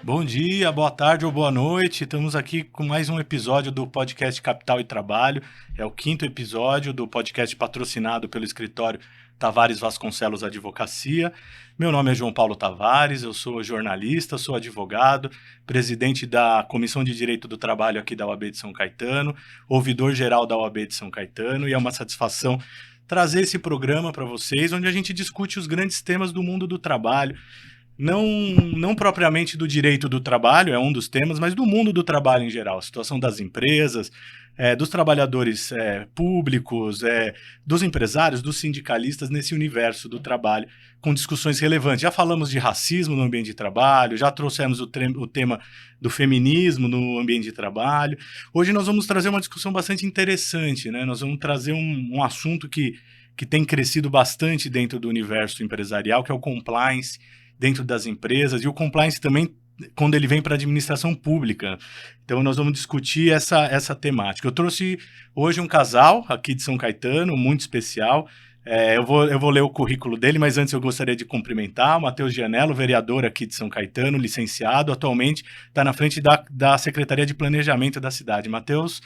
Bom dia, boa tarde ou boa noite. Estamos aqui com mais um episódio do podcast Capital e Trabalho. É o quinto episódio do podcast patrocinado pelo escritório Tavares Vasconcelos Advocacia. Meu nome é João Paulo Tavares, eu sou jornalista, sou advogado, presidente da Comissão de Direito do Trabalho aqui da UAB de São Caetano, ouvidor-geral da UAB de São Caetano, e é uma satisfação trazer esse programa para vocês, onde a gente discute os grandes temas do mundo do trabalho. Não, não propriamente do direito do trabalho, é um dos temas, mas do mundo do trabalho em geral, a situação das empresas, dos trabalhadores públicos, dos empresários, dos sindicalistas nesse universo do trabalho, com discussões relevantes. Já falamos de racismo no ambiente de trabalho, já trouxemos o tema do feminismo no ambiente de trabalho. Hoje nós vamos trazer uma discussão bastante interessante, né? Nós vamos trazer um assunto que tem crescido bastante dentro do universo empresarial, que é o compliance dentro das empresas, e o compliance também quando ele vem para a administração pública. Então nós vamos discutir essa temática. Eu trouxe hoje um casal aqui de São Caetano, muito especial. Eu vou ler o currículo dele, mas antes eu gostaria de cumprimentar o Matheus Gianello, vereador aqui de São Caetano, licenciado, atualmente está na frente da Secretaria de Planejamento da cidade. Matheus,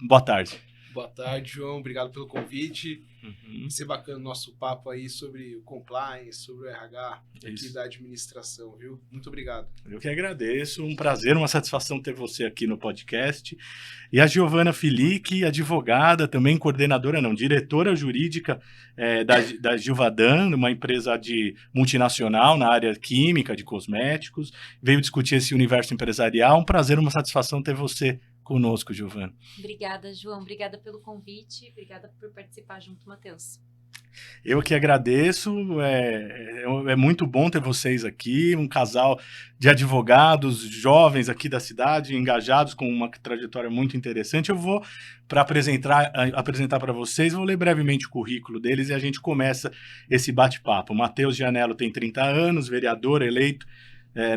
boa tarde. Boa tarde, João. Obrigado pelo convite. Uhum. Vai ser bacana o nosso papo aí sobre o compliance, sobre o RH aqui da administração, viu? Muito obrigado. Eu que agradeço. Um prazer, uma satisfação ter você aqui no podcast. E a Giovana Filick, advogada, também coordenadora, não, diretora jurídica da Gilvadan, uma empresa multinacional na área química, de cosméticos. Veio discutir esse universo empresarial. Um prazer, uma satisfação ter você conosco, Giovana. Obrigada, João. Obrigada pelo convite. Obrigada por participar junto, Matheus. Eu que agradeço, é muito bom ter vocês aqui, um casal de advogados jovens aqui da cidade, engajados com uma trajetória muito interessante. Eu vou, para apresentar para vocês, vou ler brevemente o currículo deles e a gente começa esse bate-papo. O Matheus Gianello tem 30 anos, vereador eleito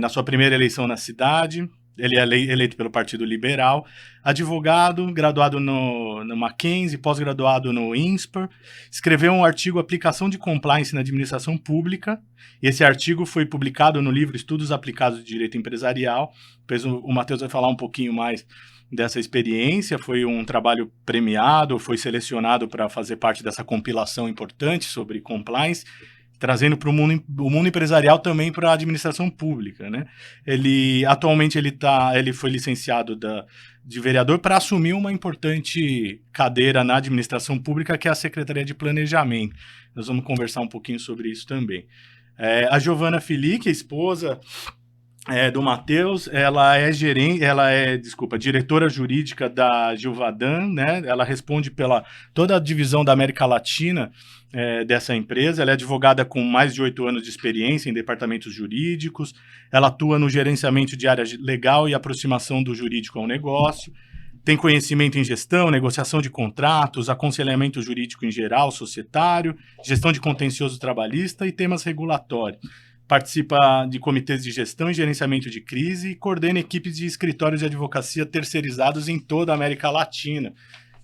na sua primeira eleição na cidade. Ele é eleito pelo Partido Liberal, advogado, graduado no Mackenzie, pós-graduado no INSPER, escreveu um artigo Aplicação de Compliance na Administração Pública, e esse artigo foi publicado no livro Estudos Aplicados de Direito Empresarial. Depois o Matheus vai falar um pouquinho mais dessa experiência, foi um trabalho premiado, foi selecionado para fazer parte dessa compilação importante sobre compliance, trazendo para o mundo empresarial também para a administração pública, né? Atualmente ele foi licenciado de vereador para assumir uma importante cadeira na administração pública, que é a Secretaria de Planejamento. Nós vamos conversar um pouquinho sobre isso também. A Giovana Filick, a esposa do Matheus, ela é diretora jurídica da Gilvadan, né? Ela responde pela toda a divisão da América Latina dessa empresa. Ela é advogada com mais de 8 anos de experiência em departamentos jurídicos. Ela atua no gerenciamento de área legal e aproximação do jurídico ao negócio. Tem conhecimento em gestão, negociação de contratos, aconselhamento jurídico em geral, societário, gestão de contencioso trabalhista e temas regulatórios. Participa de comitês de gestão e gerenciamento de crise e coordena equipes de escritórios de advocacia terceirizados em toda a América Latina.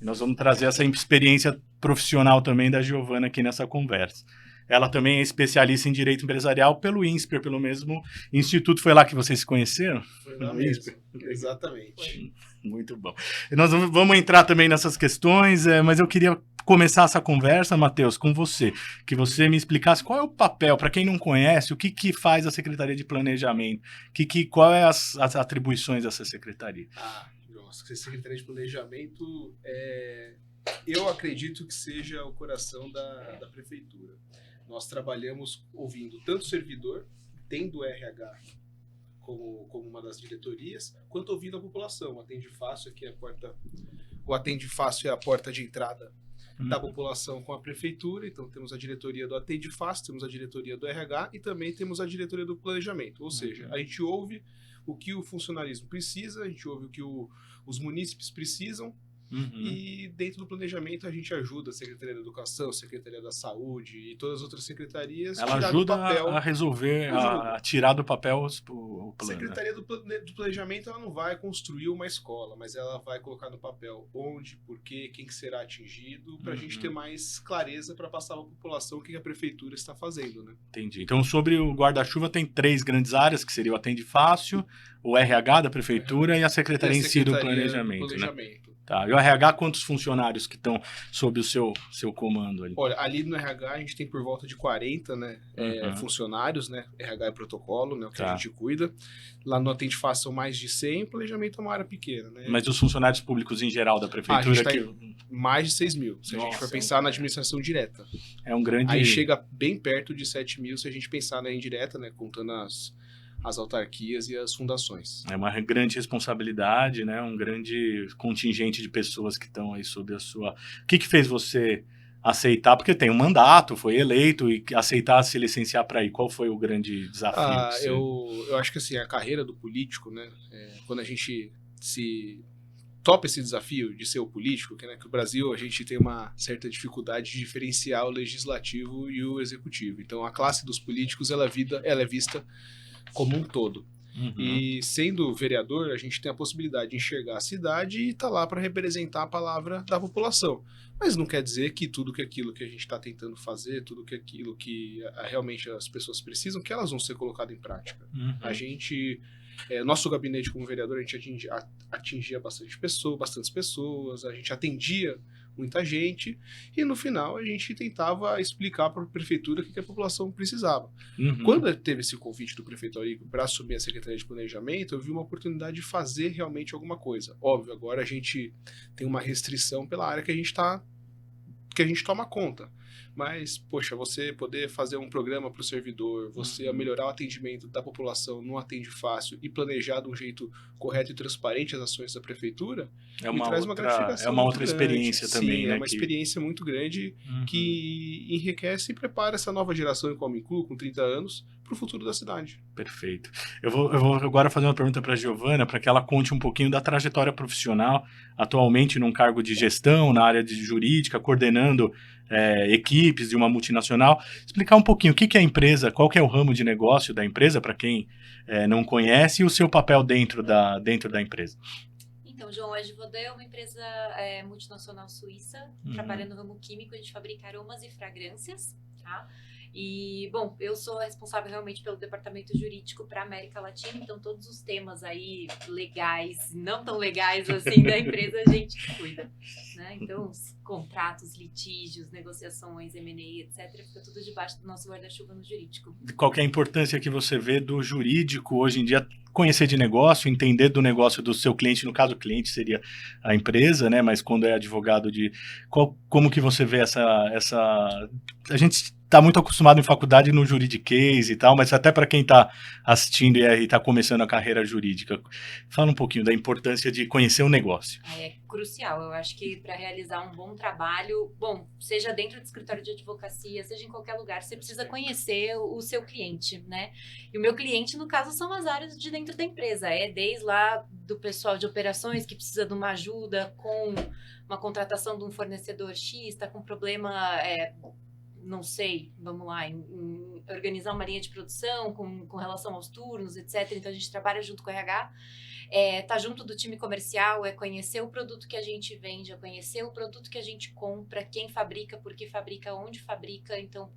E nós vamos trazer essa experiência profissional também da Giovana aqui nessa conversa. Ela também é especialista em direito empresarial pelo INSPER, pelo mesmo instituto. Foi lá que vocês se conheceram? Foi lá mesmo, exatamente. Muito bom. E nós vamos entrar também nessas questões, mas eu queria começar essa conversa, Matheus, com você, que você me explicasse qual é o papel, para quem não conhece, o que faz a Secretaria de Planejamento, qual é as atribuições dessa secretaria? Nossa, a Secretaria de Planejamento, eu acredito que seja o coração da prefeitura. Nós trabalhamos ouvindo tanto o servidor, tendo o RH como uma das diretorias, quanto ouvindo a população. O Atende Fácil aqui é a porta de entrada da população com a prefeitura. Então temos a diretoria do Atende Fácil, temos a diretoria do RH e também temos a diretoria do planejamento. Ou seja, a gente ouve o que o funcionalismo precisa, a gente ouve o que os munícipes precisam. E dentro do planejamento a gente ajuda a Secretaria da Educação, a Secretaria da Saúde e todas as outras secretarias. Ela ajuda a resolver, a tirar do papel o A plano? Secretaria do Planejamento ela não vai construir uma escola, mas ela vai colocar no papel onde, por quê, quem que será atingido, para a gente ter mais clareza para passar para a população o que a prefeitura está fazendo, né? Entendi. Então, sobre o guarda-chuva, tem 3 grandes áreas, que seria o Atende Fácil, o RH da prefeitura e a Secretaria em si do Planejamento, né? Tá. E o RH, quantos funcionários que estão sob o seu comando ali? Olha, ali no RH a gente tem por volta de 40, né, funcionários, né? RH é protocolo, né, o que a gente cuida. Lá no Atende Fácil são mais de 100, planejamento é uma área pequena, né? Mas os funcionários públicos em geral da prefeitura... a gente tá em mais de 6 mil, se a gente for pensar na cara. administração direta. É um grande... Aí chega bem perto de 7 mil se a gente pensar na indireta, né, contando as autarquias e as fundações. É uma grande responsabilidade, né? Um grande contingente de pessoas que estão aí sob a sua... O que fez você aceitar? Porque tem um mandato, foi eleito, e aceitar se licenciar para ir. Qual foi o grande desafio? Eu acho que assim, a carreira do político, né? Quando a gente se topa esse desafio de ser o político, que, né, que o Brasil a gente tem uma certa dificuldade de diferenciar o legislativo e o executivo. Então a classe dos políticos ela é vista como um todo. E sendo vereador, a gente tem a possibilidade de enxergar a cidade e estar lá para representar a palavra da população. Mas não quer dizer que tudo que aquilo que a gente está tentando fazer, tudo que aquilo que realmente as pessoas precisam, que elas vão ser colocadas em prática. A gente, nosso gabinete como vereador, a gente atingia bastantes pessoas, a gente atendia muita gente, e no final a gente tentava explicar para a prefeitura o que a população precisava. Quando teve esse convite do prefeito Aurico para assumir a Secretaria de Planejamento, eu vi uma oportunidade de fazer realmente alguma coisa. Óbvio, agora a gente tem uma restrição pela área que a gente toma conta. Mas, poxa, você poder fazer um programa para o servidor, você melhorar o atendimento da população no Atende Fácil e planejar de um jeito correto e transparente as ações da prefeitura, me traz uma gratificação. É uma outra grande. experiência também, Sim, né? É uma experiência muito grande que enriquece e prepara essa nova geração, em qual me incluo, com 30 anos, para o futuro da cidade. Perfeito. Eu vou agora fazer uma pergunta para a Giovana, para que ela conte um pouquinho da trajetória profissional, atualmente num cargo de gestão, na área de jurídica, coordenando equipes de uma multinacional. Explicar um pouquinho o que é a empresa, qual que é o ramo de negócio da empresa, para quem não conhece, e o seu papel dentro da empresa. Então, João, a Givaudan é uma empresa multinacional suíça, trabalha no ramo químico, a gente fabrica aromas e fragrâncias, tá? E, bom, eu sou responsável realmente pelo departamento jurídico para a América Latina, então todos os temas aí legais, não tão legais assim, da empresa a gente que cuida, né? Então, os contratos, litígios, negociações, M&A, etc., fica tudo debaixo do nosso guarda-chuva no jurídico. Qual que é a importância que você vê do jurídico hoje em dia? Conhecer de negócio, entender do negócio do seu cliente, no caso o cliente seria a empresa, né? Mas quando é advogado como que você vê essa... A gente está muito acostumado em faculdade no juridiquês e tal, mas até para quem está assistindo e está começando a carreira jurídica, fala um pouquinho da importância de conhecer o negócio. É crucial, eu acho que para realizar um bom trabalho, seja dentro do escritório de advocacia, seja em qualquer lugar, você precisa conhecer o seu cliente, né? E o meu cliente, no caso, são as áreas de dentro da empresa, desde lá do pessoal de operações que precisa de uma ajuda com uma contratação de um fornecedor X, está com problema... não sei, vamos lá, em organizar uma linha de produção com relação aos turnos, etc. Então, a gente trabalha junto com o RH, tá junto do time comercial, conhecer o produto que a gente vende, conhecer o produto que a gente compra, quem fabrica, por que fabrica, onde fabrica, então,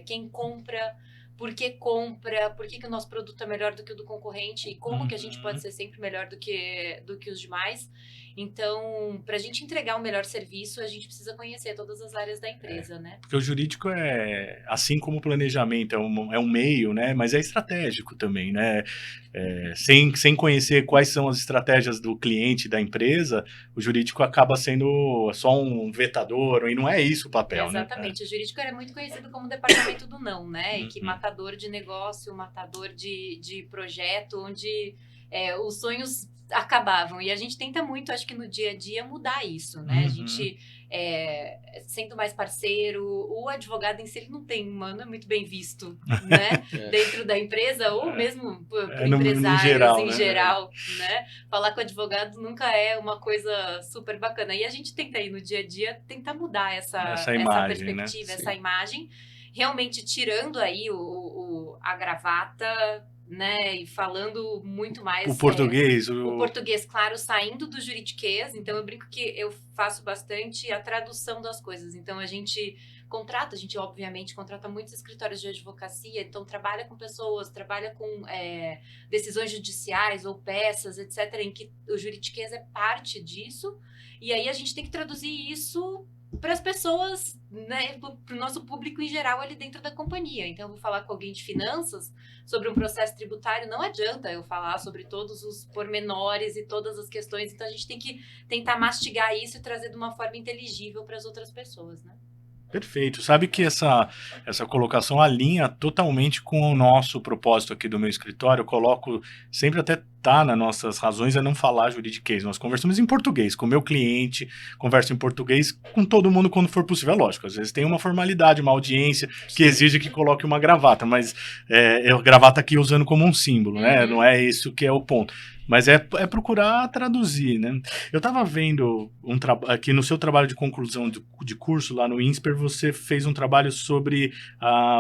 quem compra, por que o nosso produto é melhor do que o do concorrente e como que a gente pode ser sempre melhor do que os demais. Então, para a gente entregar o melhor serviço, a gente precisa conhecer todas as áreas da empresa, né? Porque o jurídico assim como o planejamento, é um meio, né? Mas é estratégico também, né? Sem conhecer quais são as estratégias do cliente, da empresa, o jurídico acaba sendo só um vetador, e não é isso o papel, Exatamente. O jurídico era muito conhecido como departamento do não, né? E que matador de negócio, matador de projeto, onde os sonhos acabavam. E a gente tenta muito, acho que no dia a dia, mudar isso, né? A gente, sendo mais parceiro, o advogado em si ele não é muito bem visto, né? Dentro da empresa, ou mesmo por empresários em geral, né? Falar com o advogado nunca é uma coisa super bacana. E a gente tenta aí no dia a dia, tentar mudar essa imagem, perspectiva, né? essa imagem, realmente tirando aí a gravata, né, e falando muito mais... O português. O português, claro, saindo do juridiquês, então eu brinco que eu faço bastante a tradução das coisas. Então a gente obviamente contrata muitos escritórios de advocacia, então trabalha com pessoas, trabalha com decisões judiciais ou peças, etc., em que o juridiquês é parte disso, e aí a gente tem que traduzir isso para as pessoas, né, para o nosso público em geral ali dentro da companhia. Então, eu vou falar com alguém de finanças sobre um processo tributário, não adianta eu falar sobre todos os pormenores e todas as questões, então a gente tem que tentar mastigar isso e trazer de uma forma inteligível para as outras pessoas, né? Perfeito. Sabe que essa colocação alinha totalmente com o nosso propósito aqui do meu escritório. Eu coloco, sempre até tá nas nossas razões, é não falar juridiquês. Nós conversamos em português com o meu cliente, converso em português com todo mundo quando for possível. É lógico, às vezes tem uma formalidade, uma audiência que exige que coloque uma gravata, mas gravata aqui usando como um símbolo, né? Não é isso que é o ponto. Mas é procurar traduzir, né? Eu estava vendo aqui no seu trabalho de conclusão de curso lá no INSPER, você fez um trabalho sobre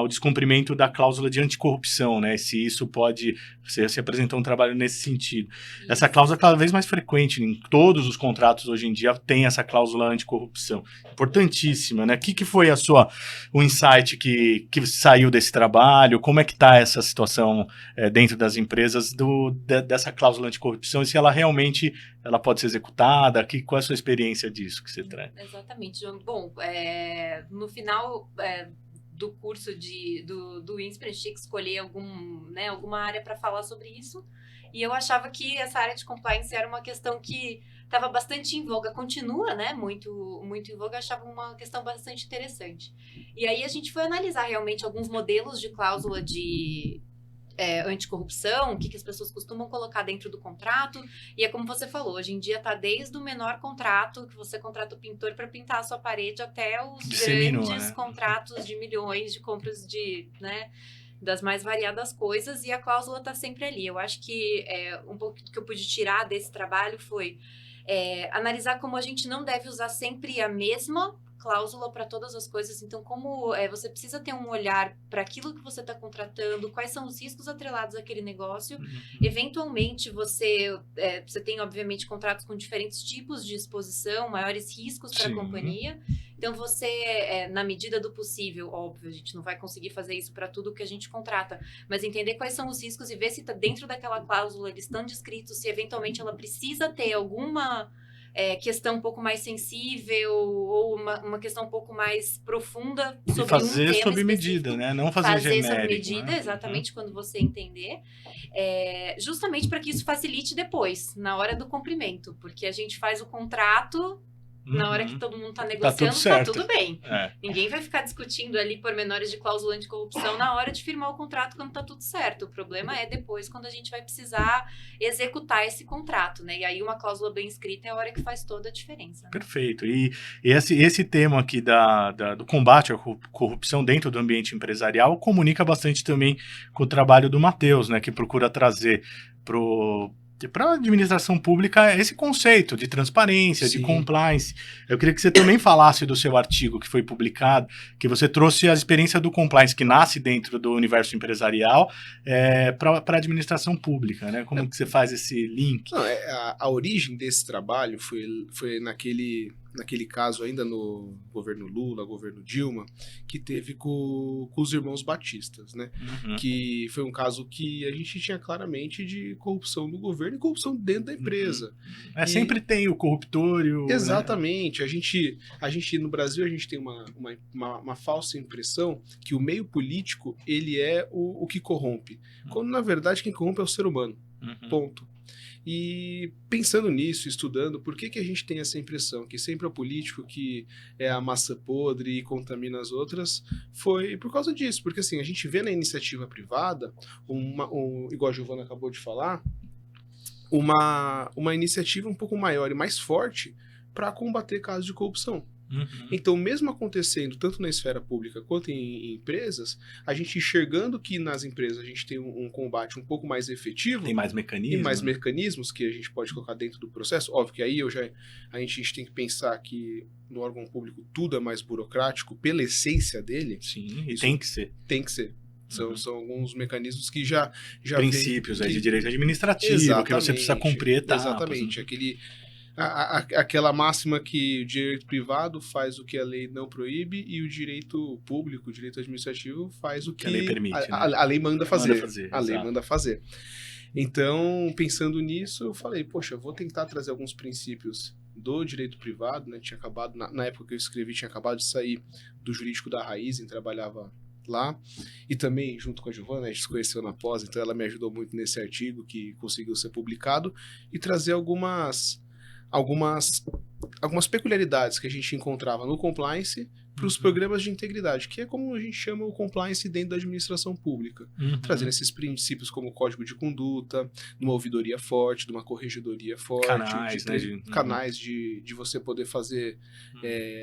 o descumprimento da cláusula de anticorrupção, né? Se isso pode... Você apresentou um trabalho nesse sentido. Isso. Essa cláusula é cada vez mais frequente em todos os contratos hoje em dia, tem essa cláusula anticorrupção. Importantíssima, né? O que foi o insight que saiu desse trabalho? Como é que está essa situação dentro das empresas dessa cláusula anticorrupção e se ela realmente pode ser executada? Qual é a sua experiência disso que você traz? Exatamente, João. Bom, no final do curso do INSPER, a gente tinha que escolher alguma área para falar sobre isso, e eu achava que essa área de compliance era uma questão que estava bastante em voga, continua, né, muito, muito em voga, eu achava uma questão bastante interessante. E aí a gente foi analisar realmente alguns modelos de cláusula de anticorrupção, o que as pessoas costumam colocar dentro do contrato, e é como você falou, hoje em dia está desde o menor contrato, que você contrata o pintor para pintar a sua parede, até os grandes contratos de milhões de compras das mais variadas coisas, e a cláusula está sempre ali. Eu acho que um pouco que eu pude tirar desse trabalho foi analisar como a gente não deve usar sempre a mesma cláusula para todas as coisas. Então, como você precisa ter um olhar para aquilo que você está contratando, quais são os riscos atrelados àquele negócio. Eventualmente, você tem, obviamente, contratos com diferentes tipos de exposição, maiores riscos para a companhia. Então, você, na medida do possível, óbvio, a gente não vai conseguir fazer isso para tudo que a gente contrata, mas entender quais são os riscos e ver se dentro daquela cláusula eles estão descritos, se eventualmente ela precisa ter alguma questão um pouco mais sensível ou uma questão um pouco mais profunda sobre um tema fazer sob medida, né? Não fazer genérico. Fazer sob medida, né? Exatamente, quando você entender. Justamente para que isso facilite depois, na hora do cumprimento. Porque a gente faz o contrato... Na hora que todo mundo está negociando, tá tudo bem. Ninguém vai ficar discutindo ali pormenores de cláusula anticorrupção na hora de firmar o contrato quando tá tudo certo. O problema é depois, quando a gente vai precisar executar esse contrato, né? E aí uma cláusula bem escrita é a hora que faz toda a diferença. Né? Perfeito. E esse tema aqui do combate à corrupção dentro do ambiente empresarial comunica bastante também com o trabalho do Matheus, né? Que procura trazer para a administração pública esse conceito de transparência, de compliance. Eu queria que você também falasse do seu artigo que foi publicado, que você trouxe a experiência do compliance que nasce dentro do universo empresarial para a administração pública, né? Como que você faz esse link? Não, a origem desse trabalho foi naquele caso ainda no governo Lula, governo Dilma, que teve com os irmãos Batistas, né? Que foi um caso que a gente tinha claramente de corrupção do governo e corrupção dentro da empresa. Sempre tem o corruptório. Exatamente. Né? A gente no Brasil, a gente tem uma falsa impressão que o meio político, ele é o que corrompe. Quando, na verdade, quem corrompe é o ser humano. Ponto. E pensando nisso, estudando, por que a gente tem essa impressão que sempre é o político que é a massa podre e contamina as outras? Foi por causa disso, porque assim, a gente vê na iniciativa privada, igual a Giovana acabou de falar, uma iniciativa um pouco maior e mais forte para combater casos de corrupção. Então, mesmo acontecendo tanto na esfera pública quanto em empresas, a gente enxergando que nas empresas a gente tem um combate um pouco mais efetivo. Tem mais mecanismos. E mais mecanismos que a gente pode colocar dentro do processo. Óbvio que aí a gente tem que pensar que no órgão público tudo é mais burocrático pela essência dele. Sim, e tem que ser. Tem que ser. São alguns mecanismos que já princípios vem, de direito administrativo, que você precisa cumprir etapas. Exatamente. Aquela máxima que o direito privado faz o que a lei não proíbe e o direito público, o direito administrativo, faz o que a lei permite, a lei manda fazer. A lei exato. manda fazer. Então, pensando nisso, eu falei, poxa, eu vou tentar trazer alguns princípios do direito privado, né? Tinha acabado, na época que eu escrevi, tinha acabado de sair do Jurídico da Raizen, trabalhava lá, e também junto com a Giovana, a gente se conheceu na pós, então ela me ajudou muito nesse artigo que conseguiu ser publicado, e trazer algumas peculiaridades que a gente encontrava no compliance para os programas de integridade, que é como a gente chama o compliance dentro da administração pública. Trazendo esses princípios como código de conduta, numa ouvidoria forte, de uma corregedoria forte, canais de você poder fazer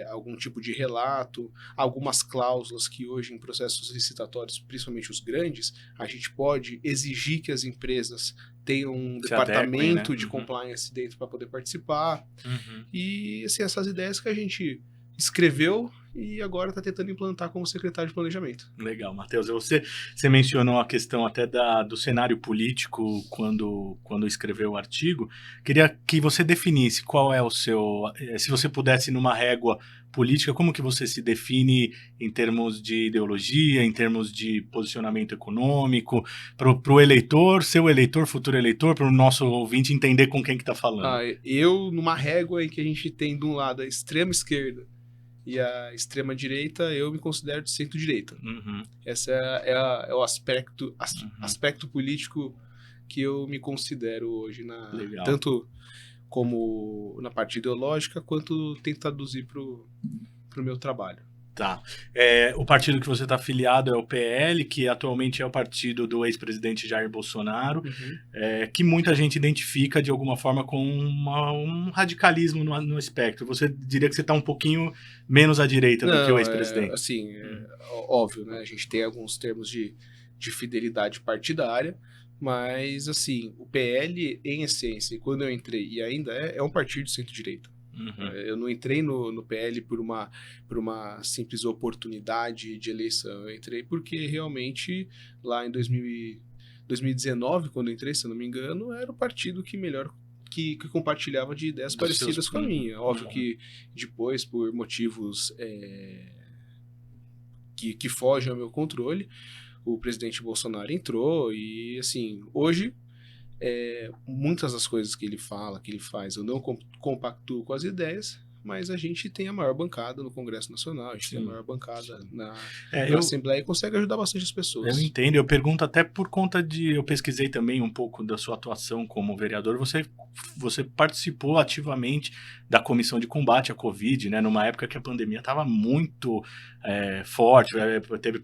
algum tipo de relato, algumas cláusulas que hoje em processos licitatórios, principalmente os grandes, a gente pode exigir que as empresas tenham um departamento de compliance dentro para poder participar. E assim, essas ideias que a gente escreveu e agora está tentando implantar como secretário de planejamento. Legal, Matheus. Você mencionou a questão até do cenário político quando escreveu o artigo. Queria que você definisse qual é o seu... Se você pudesse, numa régua política, como que você se define em termos de ideologia, em termos de posicionamento econômico, para o eleitor, seu eleitor, futuro eleitor, para o nosso ouvinte entender com quem que está falando? Eu, numa régua em que a gente tem, de um lado, a extrema esquerda e a extrema direita, eu me considero de centro-direita. Esse é o aspecto político que eu me considero hoje, tanto como na parte ideológica, quanto tento traduzir para o meu trabalho. Tá. O partido que você está afiliado é o PL, que atualmente é o partido do ex-presidente Jair Bolsonaro, que muita gente identifica de alguma forma com um radicalismo no espectro. Você diria que você está um pouquinho menos à direita do que o ex-presidente? Óbvio, né? A gente tem alguns termos de fidelidade partidária, mas assim, o PL, em essência, quando eu entrei, e ainda é um partido de centro-direita. Eu não entrei no PL por uma simples oportunidade de eleição. Eu entrei porque realmente lá em 2019, quando eu entrei, se eu não me engano, era o partido que compartilhava de ideias parecidas com a minha. Óbvio que depois, por motivos que fogem ao meu controle, o presidente Bolsonaro entrou e, assim, hoje... muitas das coisas que ele fala, que ele faz, eu não compactuo com as ideias, mas a gente tem a maior bancada no Congresso Nacional, a gente tem a maior bancada na Assembleia e consegue ajudar bastante as pessoas. Eu entendo, eu pergunto até por conta eu pesquisei também um pouco da sua atuação como vereador, você participou ativamente da comissão de combate à Covid, né, numa época que a pandemia estava muito forte, teve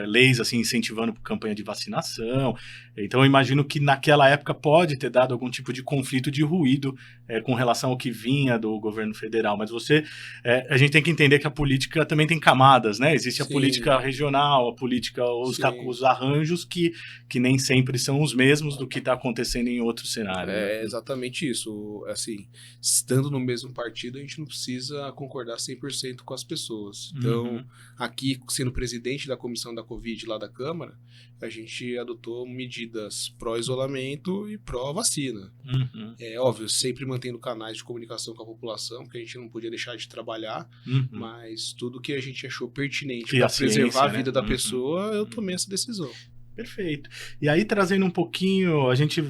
leis assim, incentivando a campanha de vacinação, então eu imagino que naquela época pode ter dado algum tipo de conflito de ruído com relação ao que vinha do governo federal, mas a gente tem que entender que a política também tem camadas, né? Existe a política regional, a política, os arranjos que nem sempre são os mesmos do que está acontecendo em outros cenários. É exatamente isso. Assim, estando no mesmo partido, a gente não precisa concordar 100% com as pessoas. Então, aqui, sendo presidente da comissão da Covid lá da Câmara, a gente adotou medidas pró-isolamento e pró-vacina. É óbvio, sempre mantendo canais de comunicação com a população, porque a gente não podia deixar de trabalhar, mas tudo que a gente achou pertinente para preservar a vida da pessoa, eu tomei essa decisão. Perfeito. E aí, trazendo um pouquinho, a gente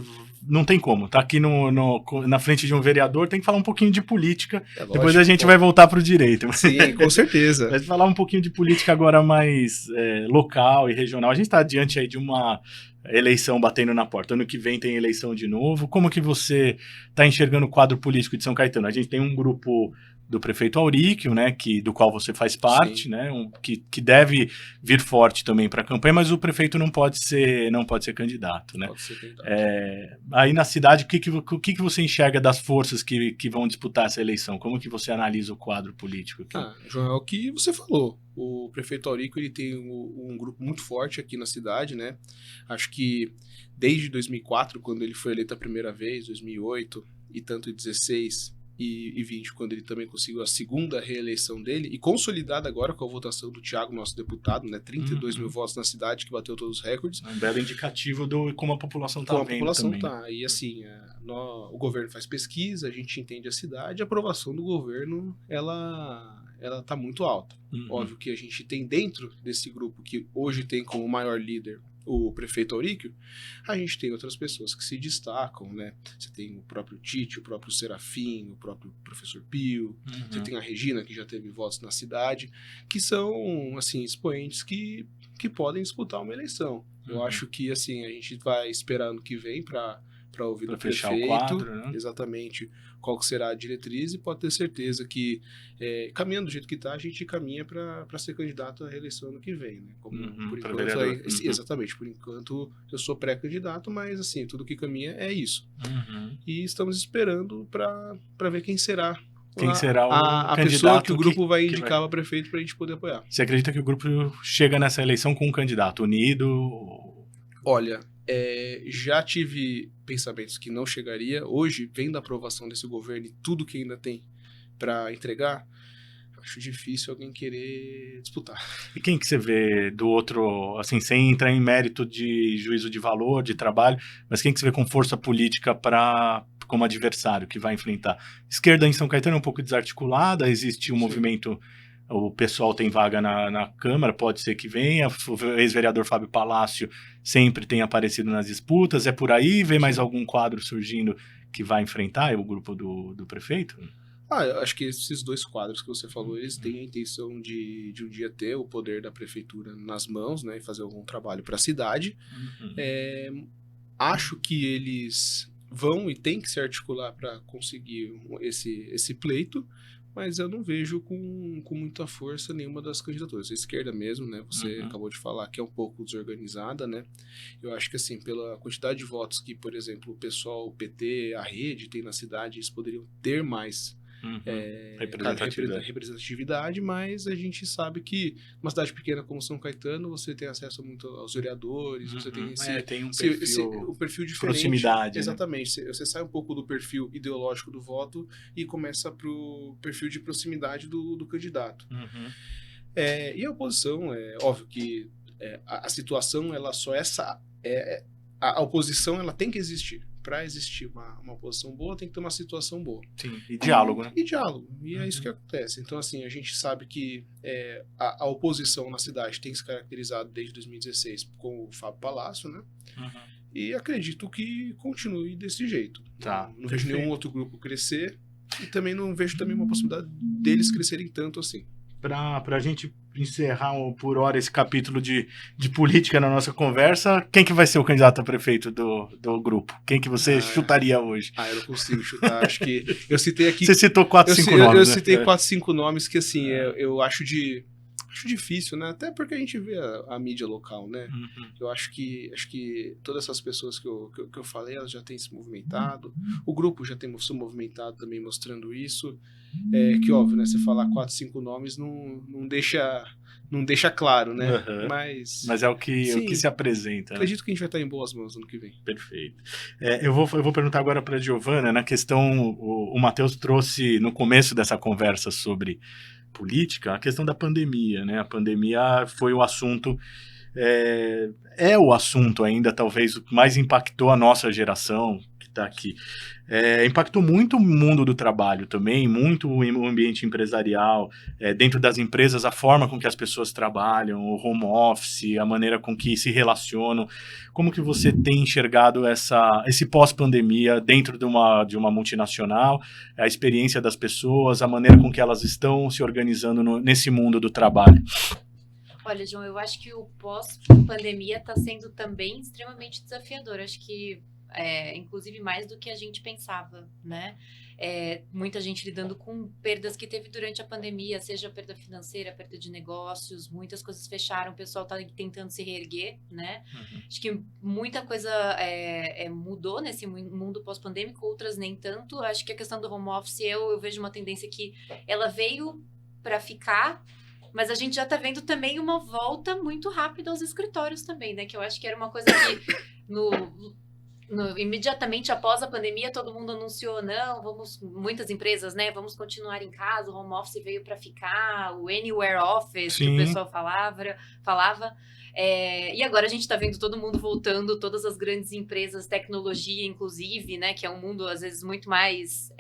não tem como, tá aqui na frente de um vereador, tem que falar um pouquinho de política, depois a gente vai voltar para o direito. Sim, com certeza. Mas falar um pouquinho de política agora mais local e regional. A gente está diante aí de uma eleição batendo na porta. Ano que vem tem eleição de novo. Como que você está enxergando o quadro político de São Caetano? A gente tem um grupo do prefeito Auríquio, né, do qual você faz parte, né, que deve vir forte também para a campanha, mas o prefeito não pode ser candidato, né? Pode ser candidato. Aí na cidade, o que você enxerga das forças que vão disputar essa eleição? Como que você analisa o quadro político aqui? João, é o que você falou. O prefeito Auríquio, ele tem um grupo muito forte aqui na cidade, né? Acho que desde 2004, quando ele foi eleito a primeira vez, 2008 e tanto em 2016, 2020, quando ele também conseguiu a segunda reeleição dele, e consolidada agora com a votação do Thiago, nosso deputado, né? 32 mil votos na cidade, que bateu todos os recordes. Um belo indicativo do como a população está Como a vendo população também. tá. E assim, o governo faz pesquisa, a gente entende a cidade, a aprovação do governo, ela tá muito alta. Óbvio que a gente tem dentro desse grupo, que hoje tem como maior líder o prefeito Auríquio, a gente tem outras pessoas que se destacam, né? Você tem o próprio Tite, o próprio Serafim, o próprio professor Pio, você tem a Regina, que já teve votos na cidade, que são, assim, expoentes que podem disputar uma eleição. Eu acho que, assim, a gente vai esperar ano que vem para ouvir Pra do fechar prefeito, o quadro, né? exatamente qual que será a diretriz, e pode ter certeza que, caminhando do jeito que está, a gente caminha para ser candidato à reeleição ano que vem, né? Como, por pra enquanto, vereador. exatamente, por enquanto eu sou pré-candidato, mas assim, tudo que caminha é isso. E estamos esperando para ver quem será a pessoa que o grupo vai indicar para prefeito para a gente poder apoiar. Você acredita que o grupo chega nessa eleição com um candidato unido? Olha, já tive pensamentos que não chegaria. Hoje, vendo a aprovação desse governo e tudo que ainda tem para entregar, acho difícil alguém querer disputar. E quem que você vê do outro, assim, sem entrar em mérito de juízo de valor, de trabalho, mas quem que você vê com força política como adversário que vai enfrentar? Esquerda em São Caetano é um pouco desarticulada, existe um movimento, o pessoal tem vaga na Câmara, pode ser que venha, o ex-vereador Fábio Palácio sempre tem aparecido nas disputas, é por aí? Vê mais algum quadro surgindo que vai enfrentar o grupo do prefeito? Eu acho que esses dois quadros que você falou, eles têm a intenção de um dia ter o poder da prefeitura nas mãos, né, e fazer algum trabalho para a cidade. Acho que eles vão e têm que se articular para conseguir esse pleito, mas eu não vejo com muita força nenhuma das candidaturas. A esquerda mesmo, né, você acabou de falar que é um pouco desorganizada, né. Eu acho que, assim, pela quantidade de votos que, por exemplo, o pessoal, o PT, a Rede tem na cidade, eles poderiam ter mais representatividade, mas a gente sabe que uma cidade pequena como São Caetano, você tem acesso muito aos vereadores, você tem um perfil diferente. Proximidade. Exatamente. Né? Você sai um pouco do perfil ideológico do voto e começa para o perfil de proximidade do candidato. E a oposição, é óbvio que a situação, ela só a oposição, ela tem que existir. Para existir uma oposição boa, tem que ter uma situação boa. Sim, e diálogo, né? E diálogo. E é isso que acontece. Então, assim, a gente sabe que a oposição na cidade tem se caracterizado desde 2016 com o Fábio Palácio, né? E acredito que continue desse jeito. Tá, não vejo nenhum outro grupo crescer e também não vejo também uma possibilidade deles crescerem tanto assim. Para a gente encerrar por hora esse capítulo de política na nossa conversa, quem que vai ser o candidato a prefeito do grupo? Quem que você chutaria hoje? Eu não consigo chutar. Acho que eu citei aqui... Você citou 4, 5 nomes, eu citei 4, 5 nomes que, assim, eu acho difícil, né? Até porque a gente vê a mídia local, né? Eu acho que todas essas pessoas que eu falei, elas já têm se movimentado. O grupo já tem se movimentado também, mostrando isso. Que óbvio, né? Você falar 4, 5 nomes não deixa claro, né? Mas é o que se apresenta. Acredito que a gente vai estar em boas mãos no ano que vem. Perfeito. Eu vou perguntar agora para a Giovana, na questão, o Matheus trouxe no começo dessa conversa sobre política, a questão da pandemia, né? A pandemia foi o assunto, o assunto ainda, talvez, o que mais impactou a nossa geração, que está aqui. Impactou muito o mundo do trabalho também, muito o ambiente empresarial, dentro das empresas, a forma com que as pessoas trabalham, o home office, a maneira com que se relacionam. Como que você tem enxergado esse pós-pandemia dentro de uma multinacional, a experiência das pessoas, a maneira com que elas estão se organizando nesse mundo do trabalho? Olha, João, eu acho que o pós-pandemia está sendo também extremamente desafiador. Acho que inclusive mais do que a gente pensava, né? Muita gente lidando com perdas que teve durante a pandemia, seja perda financeira, perda de negócios, muitas coisas fecharam, o pessoal está tentando se reerguer, né? Acho que muita coisa mudou nesse mundo pós-pandêmico, outras nem tanto. Acho que a questão do home office, eu vejo uma tendência que ela veio para ficar, mas a gente já está vendo também uma volta muito rápida aos escritórios também, né? Que eu acho que era uma coisa que imediatamente após a pandemia, todo mundo anunciou, não, muitas empresas, né, vamos continuar em casa, o home office veio para ficar, o anywhere office, Sim. que o pessoal falava. E agora a gente está vendo todo mundo voltando, todas as grandes empresas, tecnologia inclusive, né, que é um mundo às vezes muito mais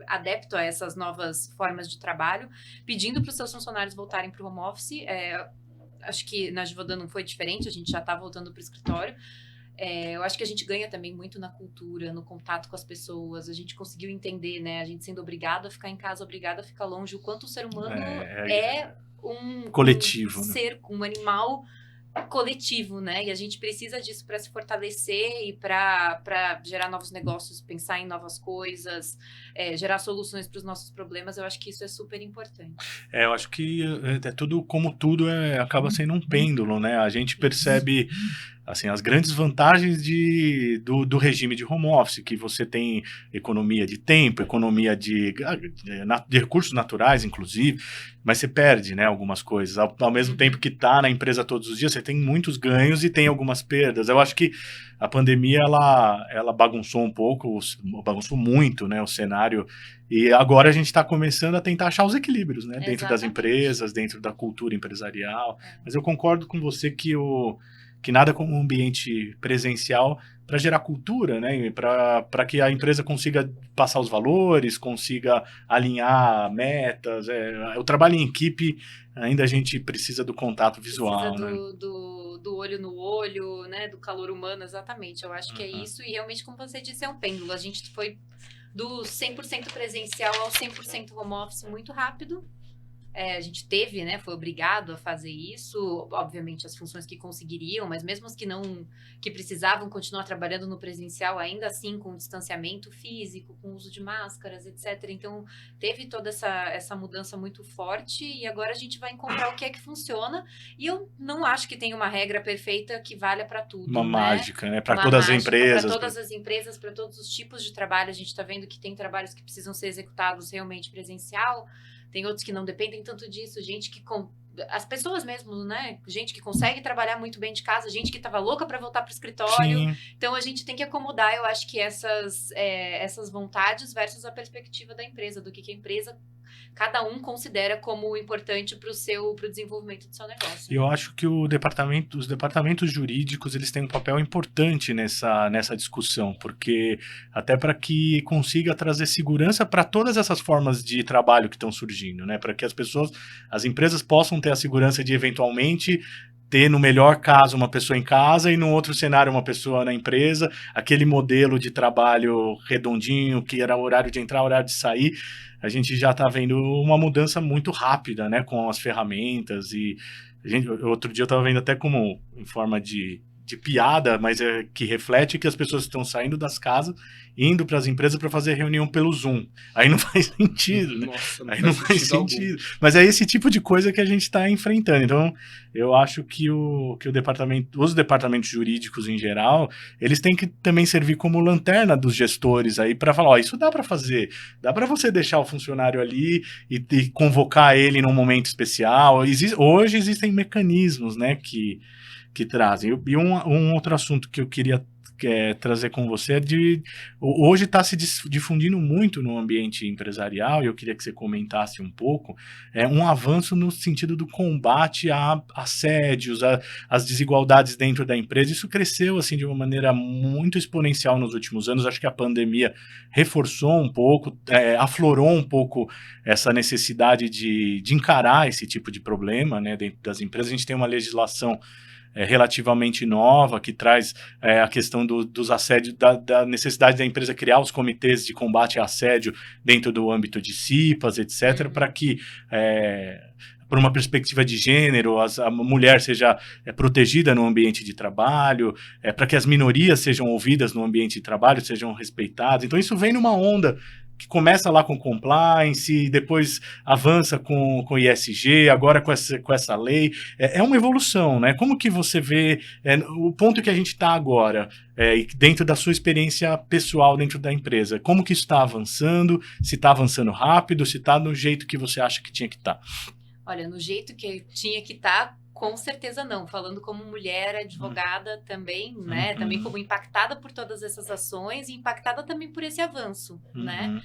adepto a essas novas formas de trabalho, pedindo para os seus funcionários voltarem para o home office. Acho que na Givaudan não foi diferente, a gente já está voltando para o escritório. Eu acho que a gente ganha também muito na cultura, no contato com as pessoas. A gente conseguiu entender, né? A gente sendo obrigado a ficar em casa, obrigado a ficar longe, o quanto o ser humano é um coletivo, um ser, um animal coletivo, né? E a gente precisa disso para se fortalecer e para gerar novos negócios, pensar em novas coisas, gerar soluções para os nossos problemas. Eu acho que isso é super importante. Eu acho que tudo, como tudo, acaba sendo um pêndulo, né? A gente percebe assim, as grandes vantagens do regime de home office, que você tem economia de tempo, economia de recursos naturais, inclusive, mas você perde, né, algumas coisas. Ao mesmo tempo que está na empresa todos os dias, você tem muitos ganhos e tem algumas perdas. Eu acho que a pandemia, ela bagunçou um pouco, bagunçou muito, né, o cenário, e agora a gente está começando a tentar achar os equilíbrios, né, dentro das empresas, dentro da cultura empresarial. Mas eu concordo com você que nada como um ambiente presencial para gerar cultura, né? Para que a empresa consiga passar os valores, consiga alinhar metas. O trabalho em equipe, ainda a gente precisa do contato visual. Precisa né? do olho no olho, né? Do calor humano, exatamente. Eu acho que é isso. E realmente, como você disse, é um pêndulo. A gente foi do 100% presencial ao 100% home office muito rápido. A gente teve, né, foi obrigado a fazer isso, obviamente as funções que conseguiriam, mas mesmo as que precisavam continuar trabalhando no presencial, ainda assim com distanciamento físico, com uso de máscaras, etc. Então, teve toda essa mudança muito forte e agora a gente vai encontrar o que é que funciona e eu não acho que tem uma regra perfeita que valha para tudo, Uma né? mágica, né? Para todas as empresas. Para todas as empresas, para todos os tipos de trabalho, a gente está vendo que tem trabalhos que precisam ser executados realmente presencial, tem outros que não dependem tanto disso, gente que... As pessoas mesmo, né? Gente que consegue trabalhar muito bem de casa, gente que estava louca para voltar para o escritório. Sim. Então, a gente tem que acomodar, eu acho que essas vontades versus a perspectiva da empresa, do que a empresa... Cada um considera como importante para o desenvolvimento do seu negócio. E eu acho que os departamentos jurídicos, eles têm um papel importante nessa discussão, porque até para que consiga trazer segurança para todas essas formas de trabalho que estão surgindo, né? Para que as empresas possam ter a segurança de eventualmente ter, no melhor caso, uma pessoa em casa e no outro cenário uma pessoa na empresa, aquele modelo de trabalho redondinho, que era horário de entrar, horário de sair. A gente já está vendo uma mudança muito rápida, né, com as ferramentas e outro dia eu estava vendo até como em forma de piada, mas que reflete que as pessoas estão saindo das casas, indo para as empresas para fazer reunião pelo Zoom. Aí não faz sentido, né? Nossa, aí não faz sentido. Mas é esse tipo de coisa que a gente está enfrentando. Então, eu acho que os departamentos jurídicos em geral, eles têm que também servir como lanterna dos gestores aí para falar, isso dá para fazer, dá para você deixar o funcionário ali e convocar ele num momento especial. Hoje existem mecanismos, né, que trazem. E um outro assunto que eu queria trazer com você hoje está se difundindo muito no ambiente empresarial, e eu queria que você comentasse um pouco, um avanço no sentido do combate a assédios, às desigualdades dentro da empresa. Isso cresceu assim, de uma maneira muito exponencial nos últimos anos. Acho que a pandemia reforçou um pouco, aflorou um pouco essa necessidade de encarar esse tipo de problema, né, dentro das empresas. A gente tem uma legislação relativamente nova, que traz a questão dos assédios, da necessidade da empresa criar os comitês de combate a assédio dentro do âmbito de CIPAs, etc., para que, por uma perspectiva de gênero, a mulher seja protegida no ambiente de trabalho, para que as minorias sejam ouvidas no ambiente de trabalho, sejam respeitadas. Então, isso vem numa onda que começa lá com compliance, depois avança com ESG, agora com essa lei. É uma evolução, né? Como que você vê o ponto que a gente está agora, dentro da sua experiência pessoal dentro da empresa? Como que isso está avançando? Se está avançando rápido? Se está no jeito que você acha que tinha que estar? Olha, no jeito que tinha que estar, Com certeza não. Falando como mulher advogada também, né? Também como impactada por todas essas ações e impactada também por esse avanço, né?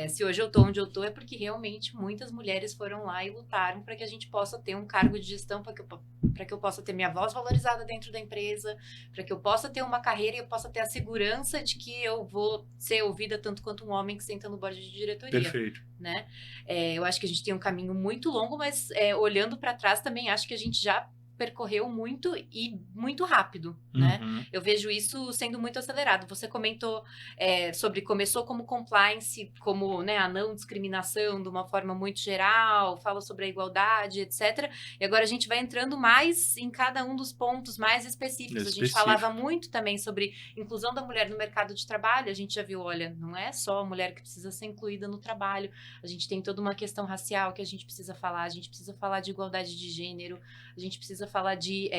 Se hoje eu tô onde eu tô é porque realmente muitas mulheres foram lá e lutaram para que a gente possa ter um cargo de gestão, para que eu possa ter minha voz valorizada dentro da empresa, para que eu possa ter uma carreira e eu possa ter a segurança de que eu vou ser ouvida tanto quanto um homem que senta no board de diretoria. Perfeito. Né? Eu acho que a gente tem um caminho muito longo, mas olhando para trás também acho que a gente já percorreu muito e muito rápido, né? Eu vejo isso sendo muito acelerado. Você comentou sobre começou como compliance, como, né, a não discriminação de uma forma muito geral, fala sobre a igualdade, etc. E agora a gente vai entrando mais em cada um dos pontos mais específicos. A gente falava muito também sobre inclusão da mulher no mercado de trabalho. A gente já viu, olha, não é só a mulher que precisa ser incluída no trabalho. A gente tem toda uma questão racial que a gente precisa falar. A gente precisa falar de igualdade de gênero. A gente precisa falar de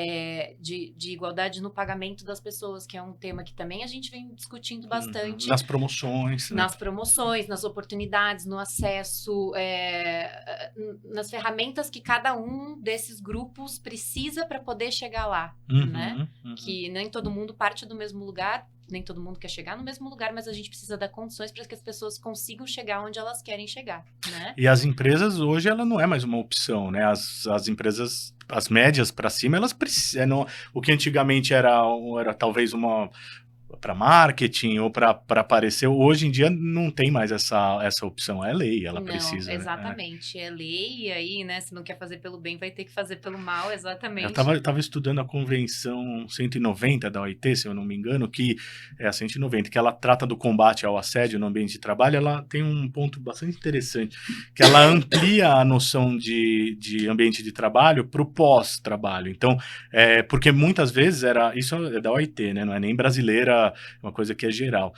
igualdade no pagamento das pessoas, que é um tema que também a gente vem discutindo bastante. Nas promoções. Nas promoções, nas oportunidades, no acesso, nas ferramentas que cada um desses grupos precisa para poder chegar lá, né? Que nem todo mundo parte do mesmo lugar, nem todo mundo quer chegar no mesmo lugar, mas a gente precisa dar condições para que as pessoas consigam chegar onde elas querem chegar, né? E as empresas hoje, ela não é mais uma opção, né? As empresas, as médias para cima, elas precisam. O que antigamente era talvez uma para marketing ou para aparecer, hoje em dia não tem mais essa opção, é lei, ela precisa. Exatamente, é lei, e aí, né, se não quer fazer pelo bem, vai ter que fazer pelo mal, exatamente. Eu tava estudando a Convenção 190 da OIT, se eu não me engano, que é a 190, que ela trata do combate ao assédio no ambiente de trabalho. Ela tem um ponto bastante interessante, que ela amplia a noção de ambiente de trabalho para o pós-trabalho. Então, porque muitas vezes isso é da OIT, né, não é nem brasileira, uma coisa que é geral.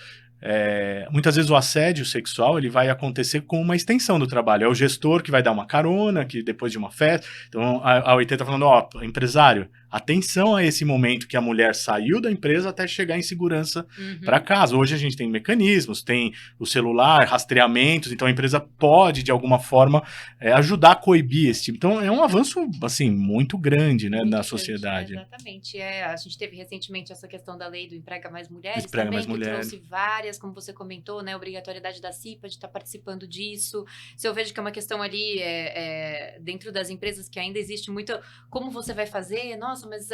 Muitas vezes o assédio sexual ele vai acontecer com uma extensão do trabalho. É o gestor que vai dar uma carona, que depois de uma festa. Então a OIT está falando, empresário, atenção a esse momento que a mulher saiu da empresa até chegar em segurança para casa. Hoje a gente tem mecanismos, tem o celular, rastreamentos, então a empresa pode, de alguma forma, ajudar a coibir esse tipo. Então é um avanço, assim, muito grande, né, na sociedade. Exatamente. A gente teve recentemente essa questão da lei do Emprega Mais Mulheres Emprega Mais que Mulheres. trouxe várias, como você comentou, né, obrigatoriedade da CIPA de estar participando disso. Se eu vejo que é uma questão ali dentro das empresas que ainda existe muito, como você vai fazer? Nossa, mas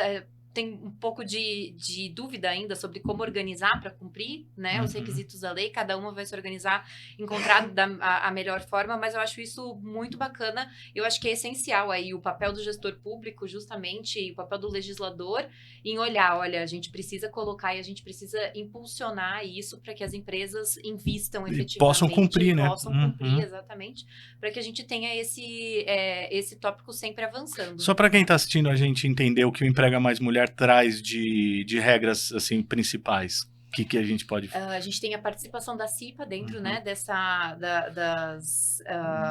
tem um pouco de dúvida ainda sobre como organizar para cumprir, né, os requisitos da lei. Cada uma vai se organizar, encontrar a melhor forma, mas eu acho isso muito bacana. Eu acho que é essencial aí o papel do gestor público, justamente, e o papel do legislador em olhar, olha, a gente precisa colocar e a gente precisa impulsionar isso para que as empresas invistam efetivamente. Possam cumprir, né? Possam cumprir, exatamente, para que a gente tenha esse tópico sempre avançando. Só para quem está assistindo a gente entender o que o Emprega Mais Mulher traz de regras assim principais, o que a gente pode... A gente tem a participação da CIPA dentro, né,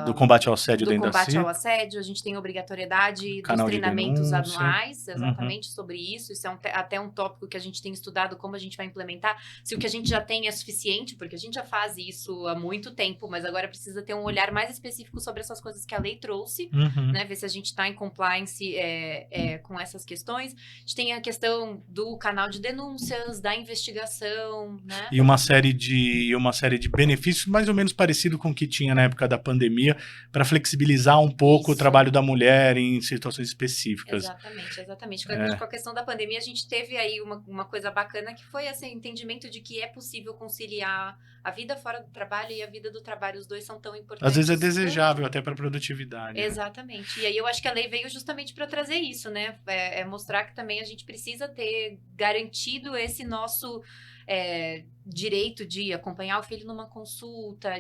do combate ao assédio dentro da CIPA. Do combate ao assédio, a gente tem a obrigatoriedade dos treinamentos anuais, exatamente, sobre isso. Isso é até um tópico que a gente tem estudado, como a gente vai implementar. Se o que a gente já tem é suficiente, porque a gente já faz isso há muito tempo, mas agora precisa ter um olhar mais específico sobre essas coisas que a lei trouxe, né, ver se a gente está em compliance com essas questões. A gente tem a questão do canal de denúncias, da investigação, né? E uma série de benefícios mais ou menos parecido com o que tinha na época da pandemia, para flexibilizar um pouco o trabalho da mulher em situações específicas. Exatamente. Com a questão da pandemia, a gente teve aí uma coisa bacana que foi esse entendimento de que é possível conciliar a vida fora do trabalho e a vida do trabalho. Os dois são tão importantes. Às vezes é desejável até para a produtividade. Exatamente. Né? E aí eu acho que a lei veio justamente para trazer isso, né? Mostrar que também a gente precisa ter garantido esse nosso direito de acompanhar o filho numa consulta,